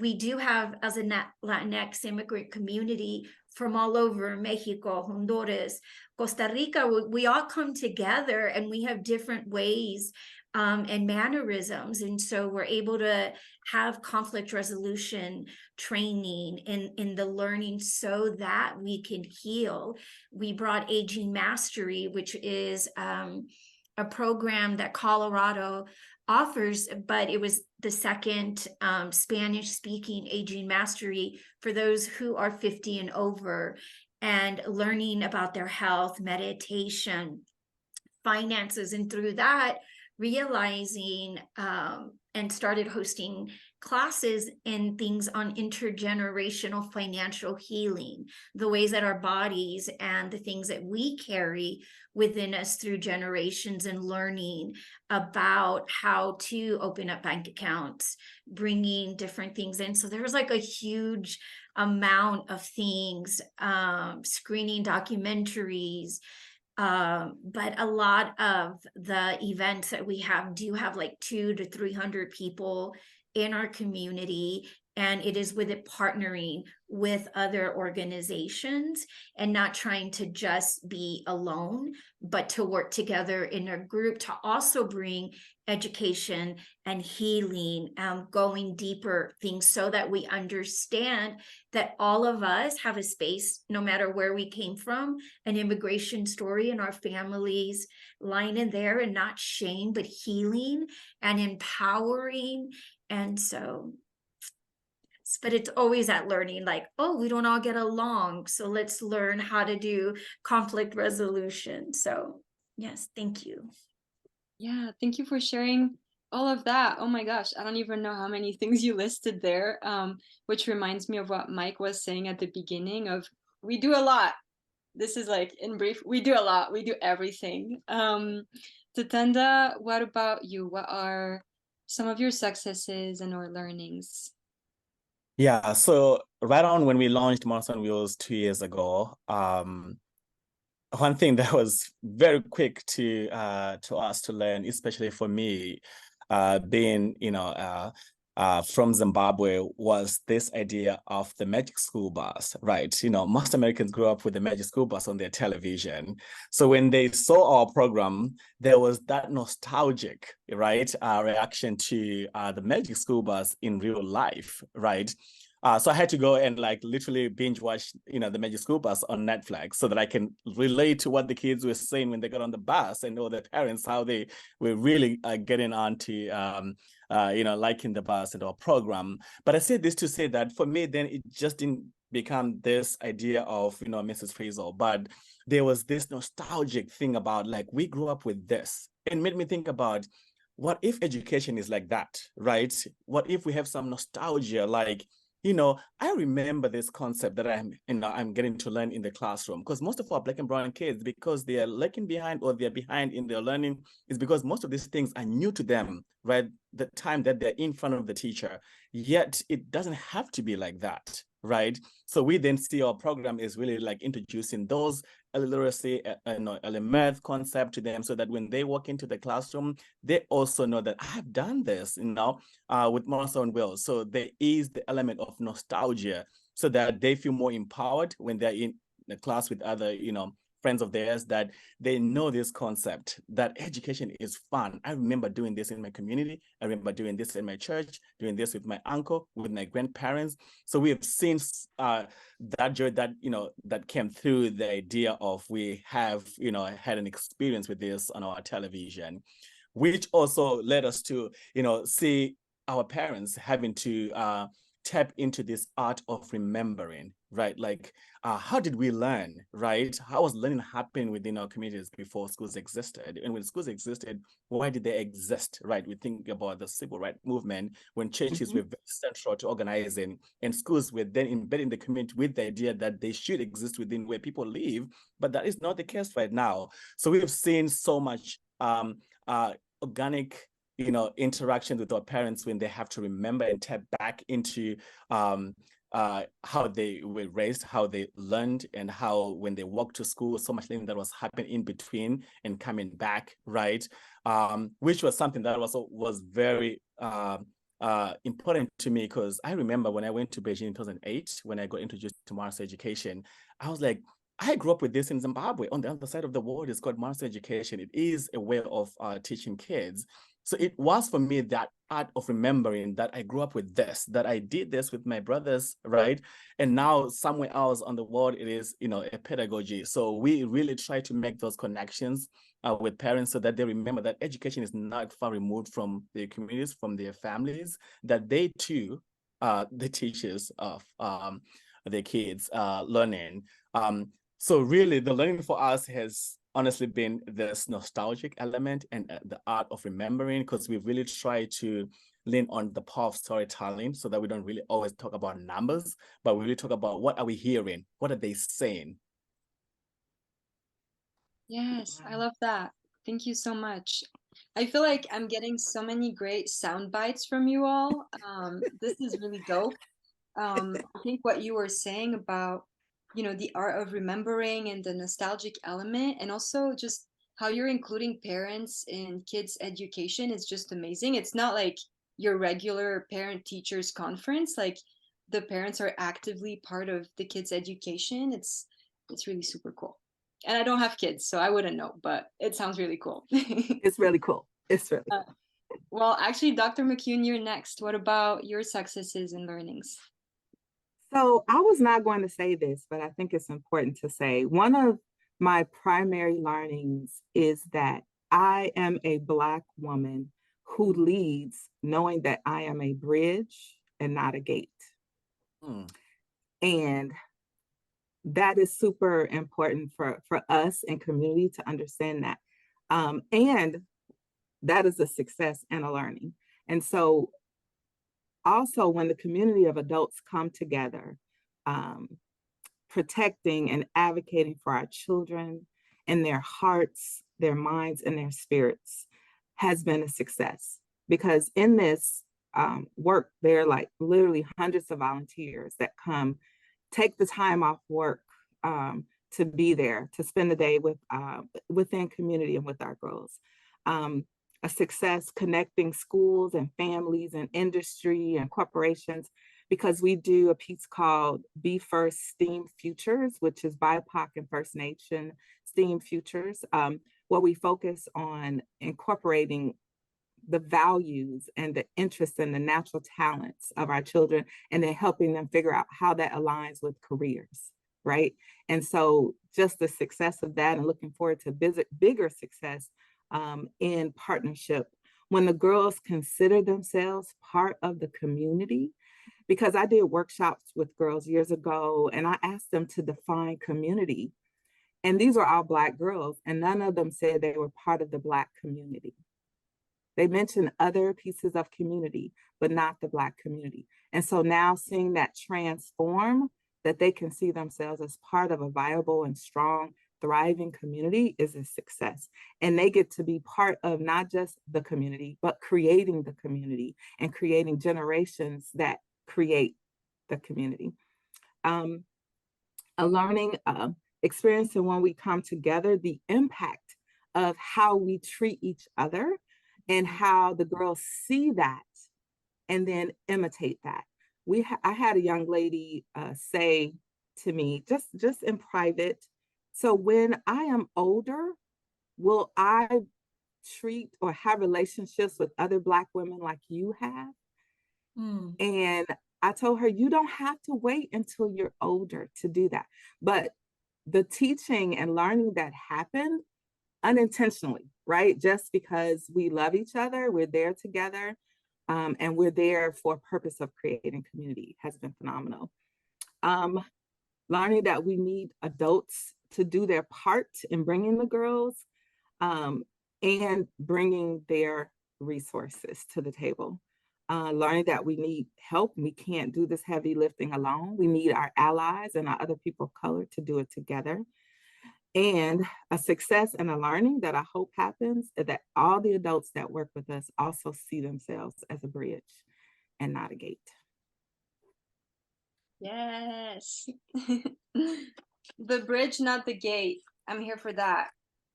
We do have, as a Latinx immigrant community from all over Mexico, Honduras, Costa Rica, we all come together and we have different ways and mannerisms. And so we're able to have conflict resolution training in the learning so that we can heal. We brought Aging Mastery, which is a program that Colorado offers, but it was the second Spanish-speaking Aging Mastery for those who are 50 and over, and learning about their health, meditation, finances, and through that, realizing and started hosting classes and things on intergenerational financial healing, the ways that our bodies and the things that we carry within us through generations, and learning about how to open up bank accounts, bringing different things in. So there was like a huge amount of things, screening documentaries, but a lot of the events that we have do have like 200 to 300 people in our community, and it is with it partnering with other organizations and not trying to just be alone, but to work together in a group to also bring education and healing, going deeper things, so that we understand that all of us have a space, no matter where we came from, an immigration story in our families lying in there, and not shame, but healing and empowering. And so, but it's always that learning, like, oh, we don't all get along, so let's learn how to do conflict resolution. So yes, thank you. Yeah, thank you for sharing all of that. Oh my gosh, I don't even know how many things you listed there, which reminds me of what Mike was saying at the beginning of, we do a lot. This is like, in brief, we do a lot. We do everything. Tatenda, what about you? What are some of your successes and or learnings? Yeah, so right on when we launched Mars on Wheels 2 years ago, one thing that was very quick to us to learn, especially for me, being from Zimbabwe, was this idea of the magic school bus, right? Most Americans grew up with the magic school bus on their television. So when they saw our program, there was that nostalgic, right, reaction to the magic school bus in real life, right? So I had to go and like literally binge watch, the Magic School Bus on Netflix so that I can relate to what the kids were saying when they got on the bus, and know their parents, how they were really getting on to, liking the bus and our program. But I say this to say that for me, then it just didn't become this idea of, Mrs. Frizzle, but there was this nostalgic thing about like, we grew up with this. It made me think about, what if education is like that, right? What if we have some nostalgia, like, I remember this concept that I'm getting to learn in the classroom, because most of our Black and brown kids, because they are lagging behind or they're behind in their learning, is because most of these things are new to them, right? The time that they're in front of the teacher. Yet it doesn't have to be like that, right? So we then see our program is really like introducing those literacy, early math concept to them, so that when they walk into the classroom, they also know that I've done this, with Mars on Wheels. So there is the element of nostalgia, so that they feel more empowered when they're in the class with other, friends of theirs, that they know this concept, that education is fun. I remember doing this in my community. I remember doing this in my church, doing this with my uncle, with my grandparents. So we have seen that joy that, that came through the idea of, we have, had an experience with this on our television, which also led us to, see our parents having to tap into this art of remembering, right? Like, how did we learn, right? How was learning happening within our communities before schools existed? And when schools existed, why did they exist, right? We think about the civil rights movement, when churches were very central to organizing, and schools were then embedding the community with the idea that they should exist within where people live, but that is not the case right now. So we've seen so much organic, interaction with our parents when they have to remember and tap back into how they were raised, how they learned, and how when they walked to school, so much learning that was happening in between and coming back, right? Which was something that was very important to me, because I remember when I went to Beijing in 2008, when I got introduced to Mars education, I was like, I grew up with this in Zimbabwe. On the other side of the world, it's called Mars education. It is a way of teaching kids. So it was for me that art of remembering that I grew up with this, that I did this with my brothers, right? And now somewhere else on the world, it is, a pedagogy. So we really try to make those connections with parents, so that they remember that education is not far removed from their communities, from their families, that they too are the teachers of their kids learning. So really the learning for us has honestly been this nostalgic element and the art of remembering, because we've really tried to lean on the power of storytelling, so that we don't really always talk about numbers, but we really talk about, what are we hearing? What are they saying? Yes, I love that. Thank you so much. I feel like I'm getting so many great sound bites from you all. This is really dope. I think what you were saying about, the art of remembering and the nostalgic element, and also just how you're including parents in kids' education is just amazing. It's not like your regular parent teachers conference. Like the parents are actively part of the kids' education. It's really super cool. And I don't have kids, so I wouldn't know, but it sounds really cool. It's really cool. It's really cool. Well, actually, Dr. McCune, you're next. What about your successes and learnings? So I was not going to say this, but I think it's important to say one of my primary learnings is that I am a Black woman who leads knowing that I am a bridge and not a gate. And that is super important for us and community to understand that. And that is a success and a learning. And so also when the community of adults come together, protecting and advocating for our children and their hearts, their minds, and their spirits has been a success. Because in this work, there are like literally hundreds of volunteers that come, take the time off work to be there, to spend the day within community and with our girls. A success connecting schools and families and industry and corporations, because we do a piece called Be First STEAM Futures, which is BIPOC and First Nation STEAM Futures, where we focus on incorporating the values and the interests and the natural talents of our children, and then helping them figure out how that aligns with careers, right? And so just the success of that, and looking forward to bigger success in partnership when the girls consider themselves part of the community. Because I did workshops with girls years ago, and I asked them to define community. And these were all Black girls, and none of them said they were part of the Black community. They mentioned other pieces of community, but not the Black community. And so now seeing that transform, that they can see themselves as part of a viable and strong, thriving community is a success. And they get to be part of not just the community, but creating the community and creating generations that create the community. A learning experience, and when we come together, the impact of how we treat each other and how the girls see that and then imitate that. I had a young lady say to me, just in private, so when I am older, will I treat or have relationships with other Black women like you have? And I told her, you don't have to wait until you're older to do that. But the teaching and learning that happened unintentionally, right? Just because we love each other, we're there together, and we're there for a purpose of creating community has been phenomenal. Learning that we need adults to do their part in bringing the girls and bringing their resources to the table. Learning that we need help. We can't do this heavy lifting alone. We need our allies and our other people of color to do it together. And a success and a learning that I hope happens is that all the adults that work with us also see themselves as a bridge and not a gate. Yes. The bridge, not the gate. I'm here for that.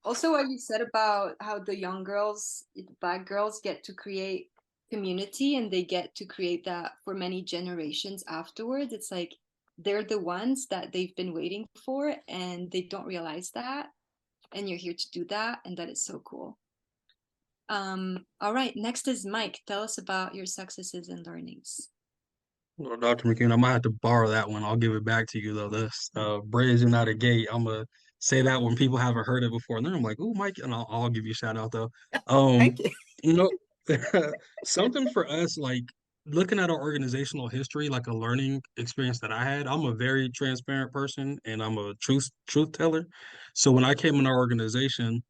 Also, what you said about how the young girls, Black girls, get to create community, and they get to create that for many generations afterwards. It's like they're the ones that they've been waiting for, and they don't realize that. And you're here to do that, and that is so cool. All right, next is Mike. Tell us about your successes and learnings. Well, Dr. McCune, I might have to borrow that one. I'll give it back to you though. This bridge and not a gate. I'm gonna say that when people haven't heard it before. And then I'm like, oh, Mike, and I'll give you a shout out though. Thank you. You know, something for us, like looking at our organizational history, like a learning experience that I had. I'm a very transparent person, and I'm a truth teller. So when I came in our organization,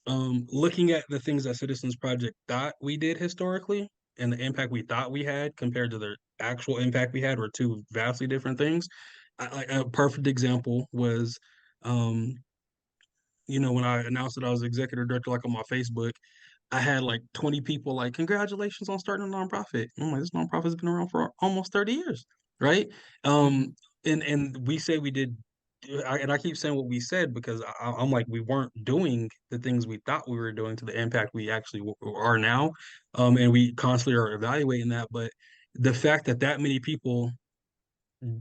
looking at the things that Citizens Project thought we did historically and the impact we thought we had compared to the actual impact we had were two vastly different things. A perfect example was, when I announced that I was executive director, like on my Facebook, I had like 20 people like, congratulations on starting a nonprofit. I'm like, this nonprofit's been around for almost 30 years, right? And we say we did and I keep saying what we said because I'm like, we weren't doing the things we thought we were doing to the impact we actually are now. And we constantly are evaluating that. But the fact that that many people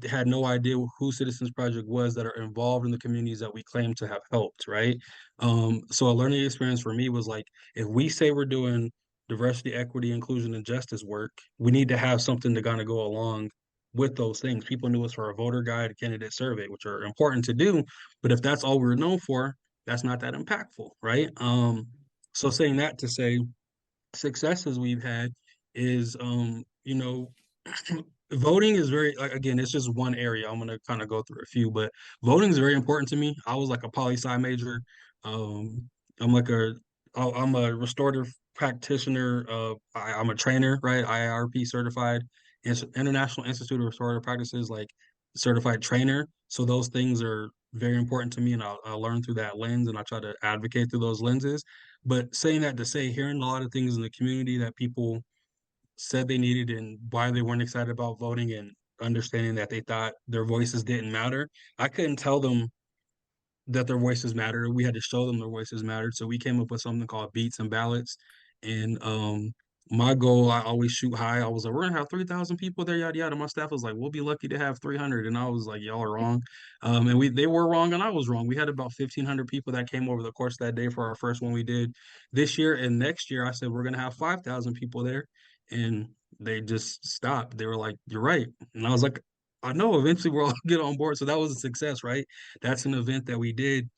had no idea who Citizens Project was that are involved in the communities that we claim to have helped, right? So a learning experience for me was like, if we say we're doing diversity, equity, inclusion, and justice work, we need to have something to kind of go along with those things. People knew us for a voter guide, candidate survey, which are important to do, but if that's all we're known for, that's not that impactful, right? So saying that to say successes we've had is voting is very again, it's just one area. I'm gonna kind of go through a few, but voting is very important to me. I was like a poli-sci major. Um, I'm like I'm a restorative practitioner. I'm a trainer, right? IIRP certified, International Institute of Restorative Practices, like certified trainer. So those things are very important to me, and I learn through that lens, and I try to advocate through those lenses. But saying that to say, hearing a lot of things in the community that people said they needed and why they weren't excited about voting and understanding that they thought their voices didn't matter. I couldn't tell them that their voices mattered. We had to show them their voices mattered. So we came up with something called beats and ballots. And my goal, I always shoot high. I was like, we're gonna have 3,000 people there, yada yada. My staff was like, we'll be lucky to have 300. And I was like, y'all are wrong. And they were wrong and I was wrong. We had about 1,500 people that came over the course of that day for our first one we did this year. And next year I said we're gonna have 5,000 people there. And they just stopped. They were like, you're right. And I was like, I know eventually we'll all get on board. So that was a success, right? That's an event that we did.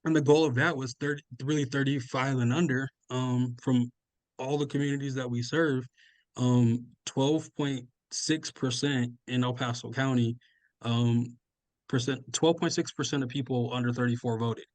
And the goal of that was 30, really 35 and under, from all the communities that we serve. 12.6% in El Paso County, 12.6% of people under 34 voted,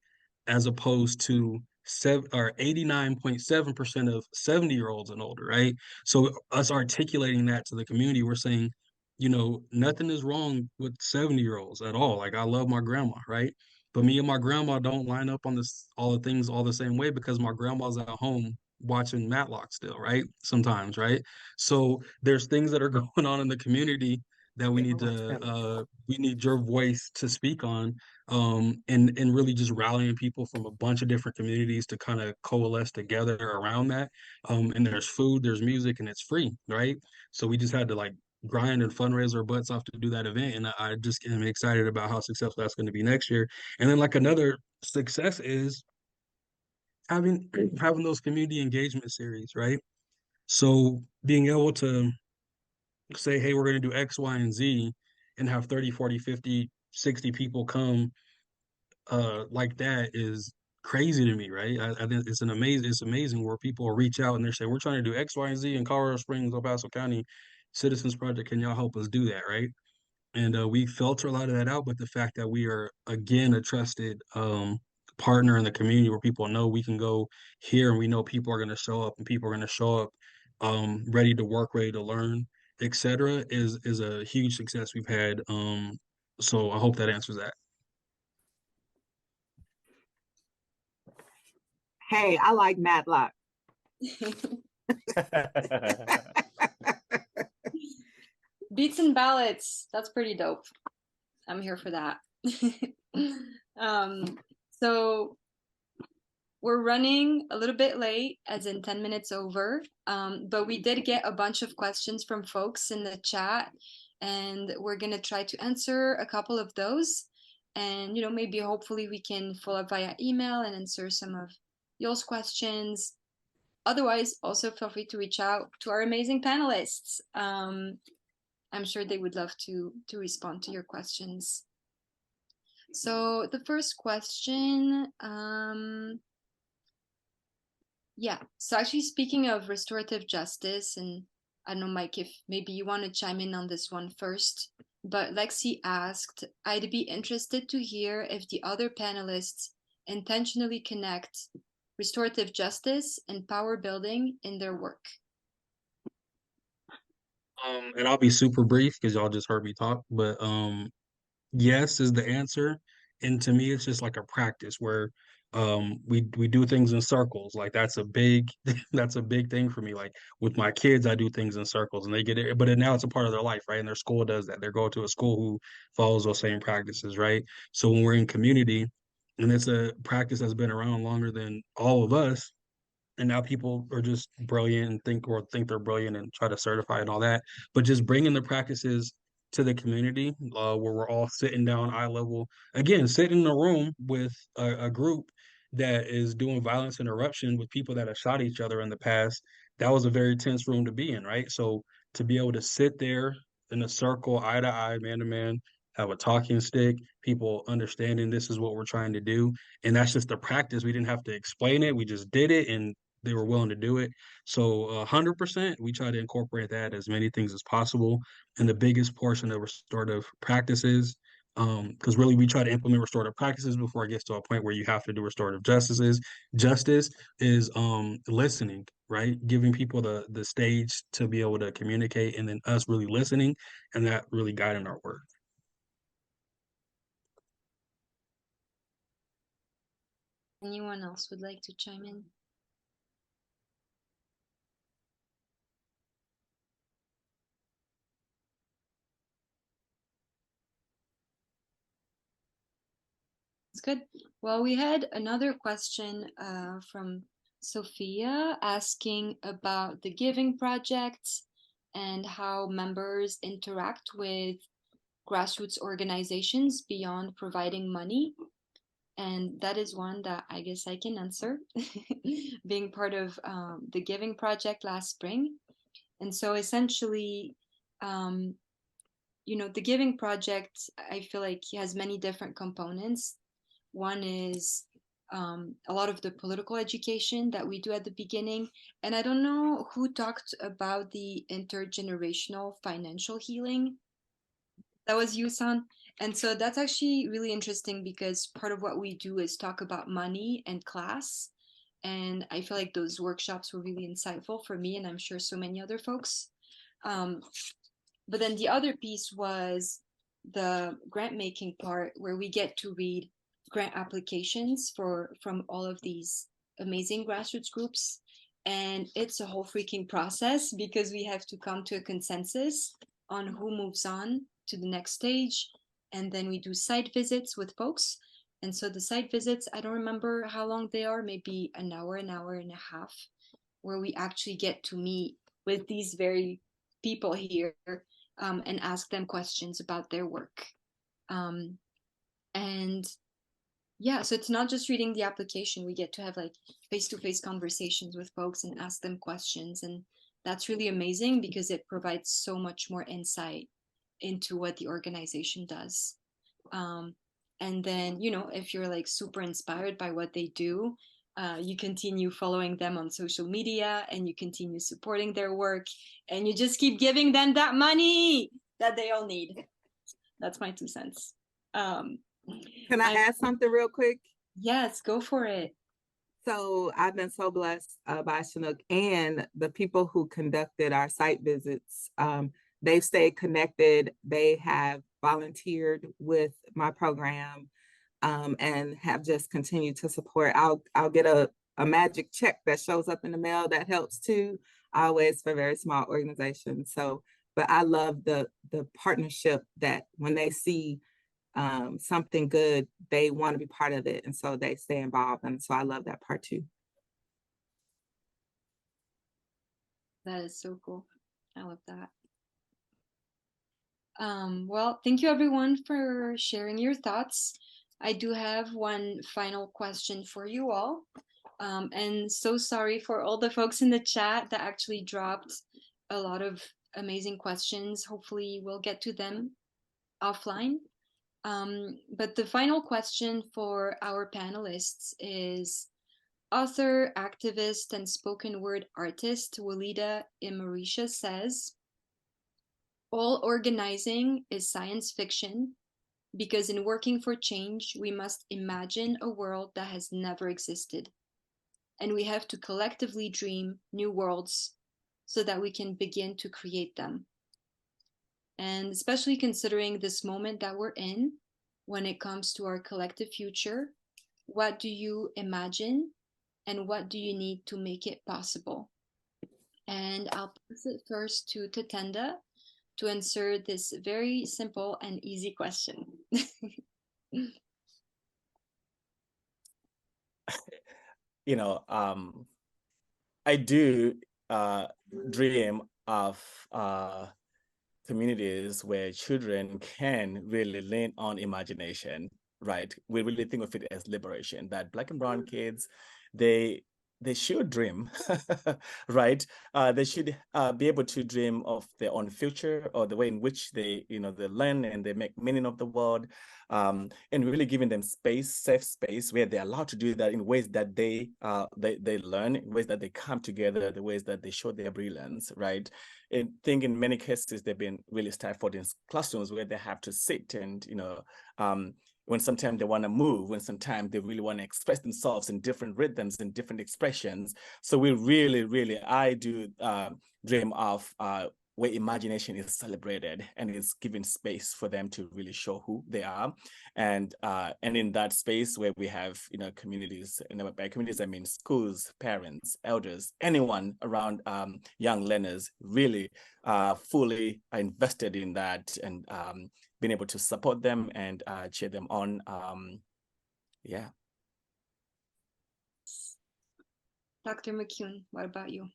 as opposed to 89.7% of 70-year-olds and older, right? So us articulating that to the community, we're saying, nothing is wrong with 70-year-olds at all. Like I love my grandma, right? But me and my grandma don't line up on this all the things all the same way because my grandma's at home watching Matlock still, right? Sometimes, right? So there's things that are going on in the community that we need your voice to speak on, and really just rallying people from a bunch of different communities to kind of coalesce together around that. And there's food, there's music, and it's free, right? So we just had to like grind and fundraise our butts off to do that event, and I just am excited about how successful that's going to be next year. And then like another success is having those community engagement series, right? So being able to say, hey, we're going to do X, Y, and Z, and have 30, 40, 50, 60 people come like that is crazy to me, right? I think it's amazing where people reach out and they say, we're trying to do X, Y, and Z in Colorado Springs, El Paso County, Citizens Project, can y'all help us do that, right? And we filter a lot of that out, but the fact that we are again a trusted partner in the community where people know we can go here and we know people are going to show up and people are going to show up ready to work, ready to learn, etc., is a huge success we've had. So I hope that answers that. Hey, I like Matlock. Beats and ballots, that's pretty dope. I'm here for that. So we're running a little bit late, as in 10 minutes over, but we did get a bunch of questions from folks in the chat, and we're going to try to answer a couple of those. And, maybe hopefully we can follow up via email and answer some of y'all's questions. Otherwise, also feel free to reach out to our amazing panelists. I'm sure they would love to respond to your questions. So the first question, so actually speaking of restorative justice, and I don't know, Mike, if maybe you want to chime in on this one first, but Lexi asked, I'd be interested to hear if the other panelists intentionally connect restorative justice and power building in their work. And I'll be super brief because y'all just heard me talk, but yes is the answer. And to me, it's just like a practice where we do things in circles. Like that's a big that's a big thing for me. Like with my kids, I do things in circles and they get it, but now it's a part of their life, right? And their school does that. They're going to a school who follows those same practices, right? So when we're in community, and it's a practice that's been around longer than all of us, and now people are just brilliant and think they're brilliant and try to certify and all that, but just bringing the practices to the community, where we're all sitting down eye level again, sitting in a room with a group that is doing violence interruption with people that have shot each other in the past. That was a very tense room to be in, right? So to be able to sit there in a circle, eye to eye, man to man, have a talking stick, people understanding this is what we're trying to do, and that's just the practice. We didn't have to explain it, we just did it, and they were willing to do it. So 100%, we try to incorporate that as many things as possible. And the biggest portion of restorative practices, because really we try to implement restorative practices before it gets to a point where you have to do restorative justice is listening, right? Giving people the stage to be able to communicate, and then us really listening, and that really guiding our work. Anyone else would like to chime in? It's good. Well, we had another question from Sophia asking about the Giving Project and how members interact with grassroots organizations beyond providing money. And that is one that I guess I can answer, being part of the Giving Project last spring. And so essentially, the Giving Project, I feel like has many different components. One is a lot of the political education that we do at the beginning. And I don't know who talked about the intergenerational financial healing. That was you, San. And so that's actually really interesting because part of what we do is talk about money and class. And I feel like those workshops were really insightful for me, and I'm sure so many other folks. But then the other piece was the grant making part, where we get to read grant applications from all of these amazing grassroots groups. And it's a whole freaking process because we have to come to a consensus on who moves on to the next stage. And then we do site visits with folks. And so the site visits, I don't remember how long they are, maybe an hour and a half, where we actually get to meet with these very people here and ask them questions about their work. And yeah, so it's not just reading the application. We get to have like face-to-face conversations with folks and ask them questions. And that's really amazing because it provides so much more insight into what the organization does. And then, if you're like super inspired by what they do, you continue following them on social media and you continue supporting their work and you just keep giving them that money that they all need. That's my 2 cents. Can I add something real quick? Yes, go for it. So I've been so blessed by Chinook and the people who conducted our site visits. They've stayed connected. They have volunteered with my program and have just continued to support. I'll get a magic check that shows up in the mail that helps too, always for very small organizations. So, but I love the partnership that when they see something good, they want to be part of it, and so they stay involved, and so I love that part too. That is so cool. I love that. Well, thank you everyone for sharing your thoughts. I do have one final question for you all. And so sorry for all the folks in the chat that actually dropped a lot of amazing questions. Hopefully we'll get to them offline. But the final question for our panelists is, author, activist, and spoken word artist Walida Imarisha says, all organizing is science fiction because in working for change, we must imagine a world that has never existed. And we have to collectively dream new worlds so that we can begin to create them. And especially considering this moment that we're in, when it comes to our collective future? What do you imagine? And what do you need to make it possible? And I'll pass it first to Tatenda to answer this very simple and easy question. You know, I do dream of communities where children can really lean on imagination, right? We really think of it as liberation, that Black and brown kids, they should dream, right? They should be able to dream of their own future, or the way in which they, they learn and they make meaning of the world, and really giving them space, safe space, where they're allowed to do that in ways that they learn, in ways that they come together, the ways that they show their brilliance, right? I think in many cases they've been really stifled in classrooms where they have to sit and, when sometimes they want to move, when sometimes they really want to express themselves in different rhythms and different expressions. So we really, I do dream of where imagination is celebrated and is given space for them to really show who they are. And in that space where we have, communities, and by communities, I mean schools, parents, elders, anyone around young learners really fully invested in that, and being able to support them and cheer them on. Yeah. Dr. McCune, what about you?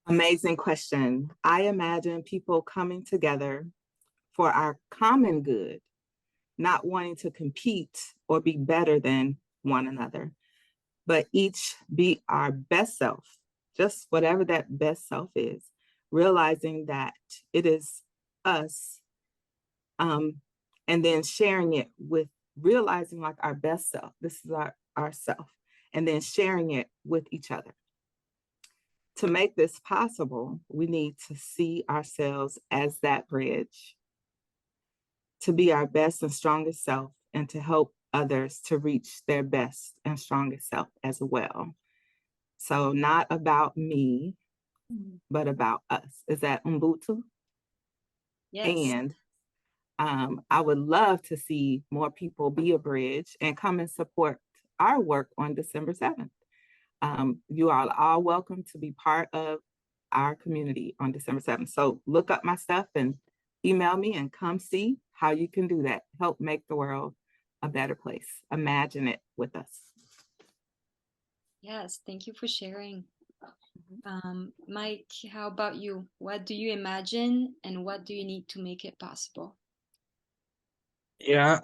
Amazing question. I imagine people coming together for our common good, not wanting to compete or be better than one another, but each be our best self, just whatever that best self is, realizing that it is us, and then sharing it with, realizing like our best self, this is our self, and then sharing it with each other. To make this possible, we need to see ourselves as that bridge, to be our best and strongest self, and to help others to reach their best and strongest self as well. So not about me, but about us. Is that Ubuntu? Yes. And I would love to see more people be a bridge and come and support our work on December 7th. You are all welcome to be part of our community on December 7th. So look up my stuff and email me and come see how you can do that. Help make the world a better place. Imagine it with us. Yes, thank you for sharing. Mike, how about you? What do you imagine and what do you need to make it possible? Yeah,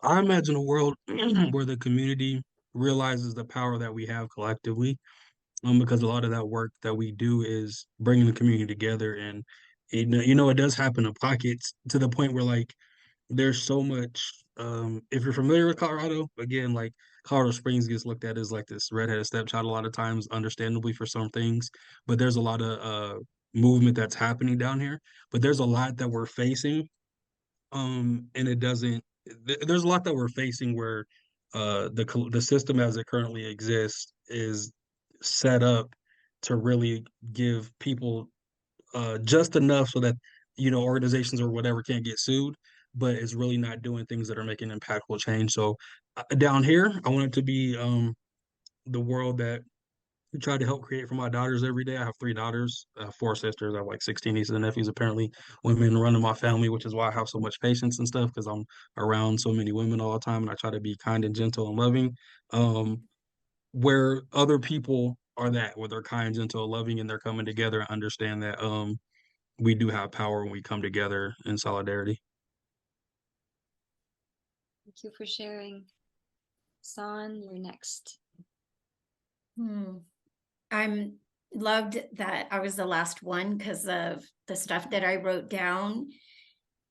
I imagine a world where the community realizes the power that we have collectively, because a lot of that work that we do is bringing the community together, and it does happen in pockets to the point where like there's so much. If you're familiar with Colorado, again, like Colorado Springs gets looked at as like this redheaded stepchild a lot of times, understandably for some things, but there's a lot of movement that's happening down here. But there's a lot that we're facing, and it doesn't. There's a lot that we're facing where the system as it currently exists is set up to really give people just enough so that organizations or whatever can't get sued, but it's really not doing things that are making impactful change. So down here, I want it to be the world that we try to help create for my daughters every day. I have 3 daughters, 4 sisters. I have like 16 nieces and nephews. Apparently, women run in my family, which is why I have so much patience and stuff, because I'm around so many women all the time, and I try to be kind and gentle and loving. Where other people are where they're kind, gentle, and loving, and they're coming together and understand that we do have power when we come together in solidarity. Thank you for sharing. San, you're next. I'm loved that I was the last one because of the stuff that I wrote down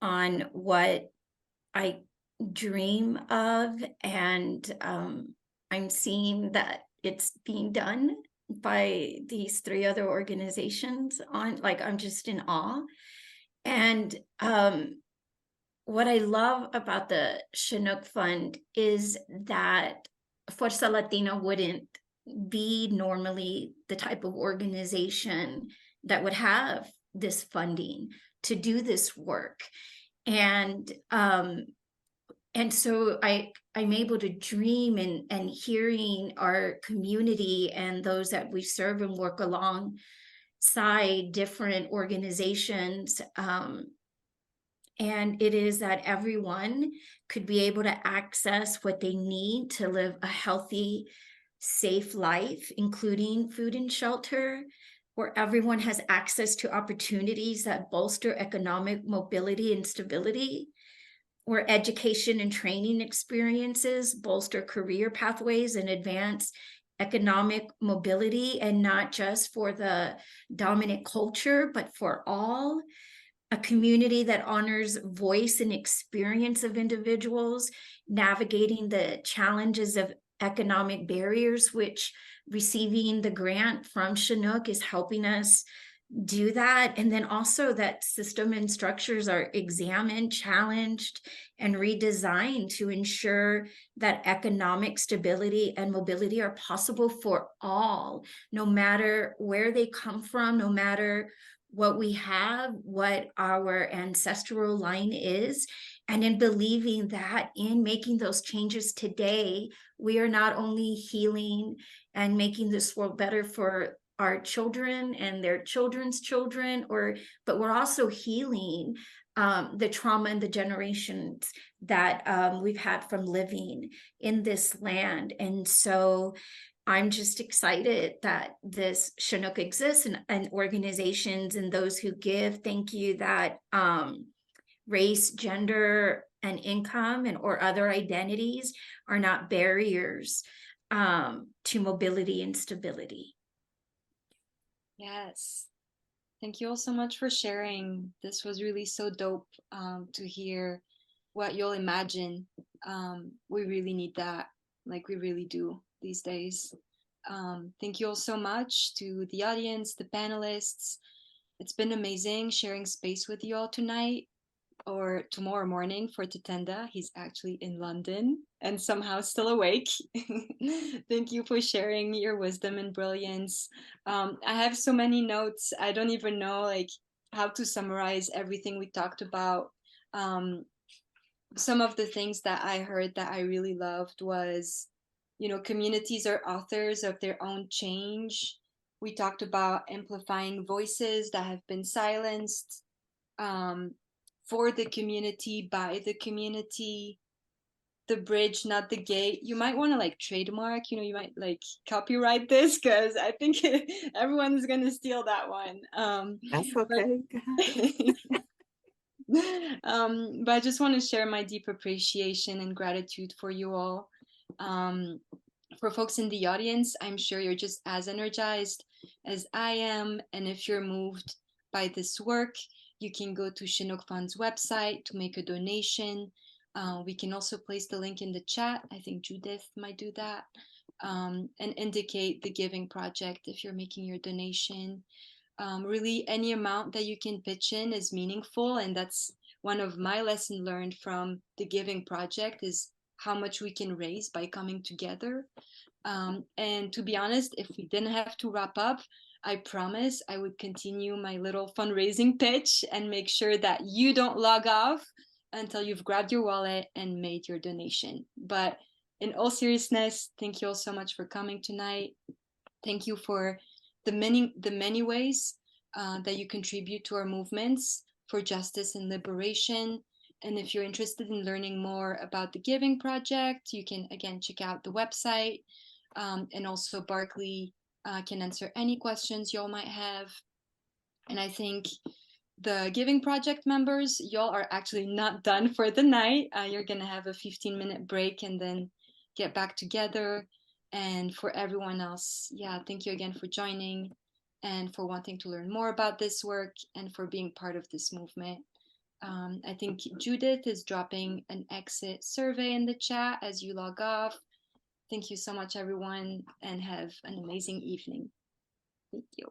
on what I dream of, and I'm seeing that it's being done by these 3 other organizations. I'm just in awe. And what I love about the Chinook Fund is that Fuerza Latina wouldn't be normally the type of organization that would have this funding to do this work. And and so I'm able to dream and hearing our community and those that we serve and work alongside different organizations. And it is that everyone could be able to access what they need to live a healthy, safe life, including food and shelter, where everyone has access to opportunities that bolster economic mobility and stability, where education and training experiences bolster career pathways and advance economic mobility, and not just for the dominant culture, but for all. A community that honors voice and experience of individuals, navigating the challenges of economic barriers, which receiving the grant from Chinook is helping us do that. And then also that system and structures are examined, challenged, and redesigned to ensure that economic stability and mobility are possible for all, no matter where they come from, no matter what we have, what our ancestral line is. And in believing that in making those changes today, we are not only healing and making this world better for our children and their children's children, but we're also healing the trauma and the generations that we've had from living in this land. And so I'm just excited that this Chinook exists, and organizations and those who give. Thank you that race, gender, and income or other identities are not barriers to mobility and stability. Yes. Thank you all so much for sharing. This was really so dope to hear what you'll imagine. We really need that. Like, we really do these days. Thank you all so much to the audience, the panelists. It's been amazing sharing space with you all tonight or tomorrow morning for Tatenda. He's actually in London and somehow still awake. Thank you for sharing your wisdom and brilliance. I have so many notes. I don't even know like how to summarize everything we talked about. Some of the things that I heard that I really loved was, you know, communities are authors of their own change. We talked about amplifying voices that have been silenced, for the community, by the community, the bridge, not the gate. You might want to like trademark, you know, you might like copyright this because I think everyone is going to steal that one. That's okay. But I just want to share my deep appreciation and gratitude for you all. For folks in the audience, I'm sure you're just as energized as I am. And if you're moved by this work, you can go to Chinook Fund's website to make a donation. We can also place the link in the chat. I think Judith might do that. And indicate the giving project if you're making your donation. Really, any amount that you can pitch in is meaningful, and that's one of my lessons learned from the Giving Project is how much we can raise by coming together. And to be honest, if we didn't have to wrap up, I promise I would continue my little fundraising pitch and make sure that you don't log off until you've grabbed your wallet and made your donation. But in all seriousness, thank you all so much for coming tonight. Thank you for the many ways that you contribute to our movements for justice and liberation. And if you're interested in learning more about the Giving Project, you can again check out the website. And also Barclay can answer any questions y'all might have. And I think the Giving Project members, y'all are actually not done for the night. You're gonna have a 15-minute break and then get back together. And for everyone else, yeah, thank you again for joining and for wanting to learn more about this work and for being part of this movement. I think Judith is dropping an exit survey in the chat as you log off. Thank you so much, everyone, and have an amazing evening. Thank you.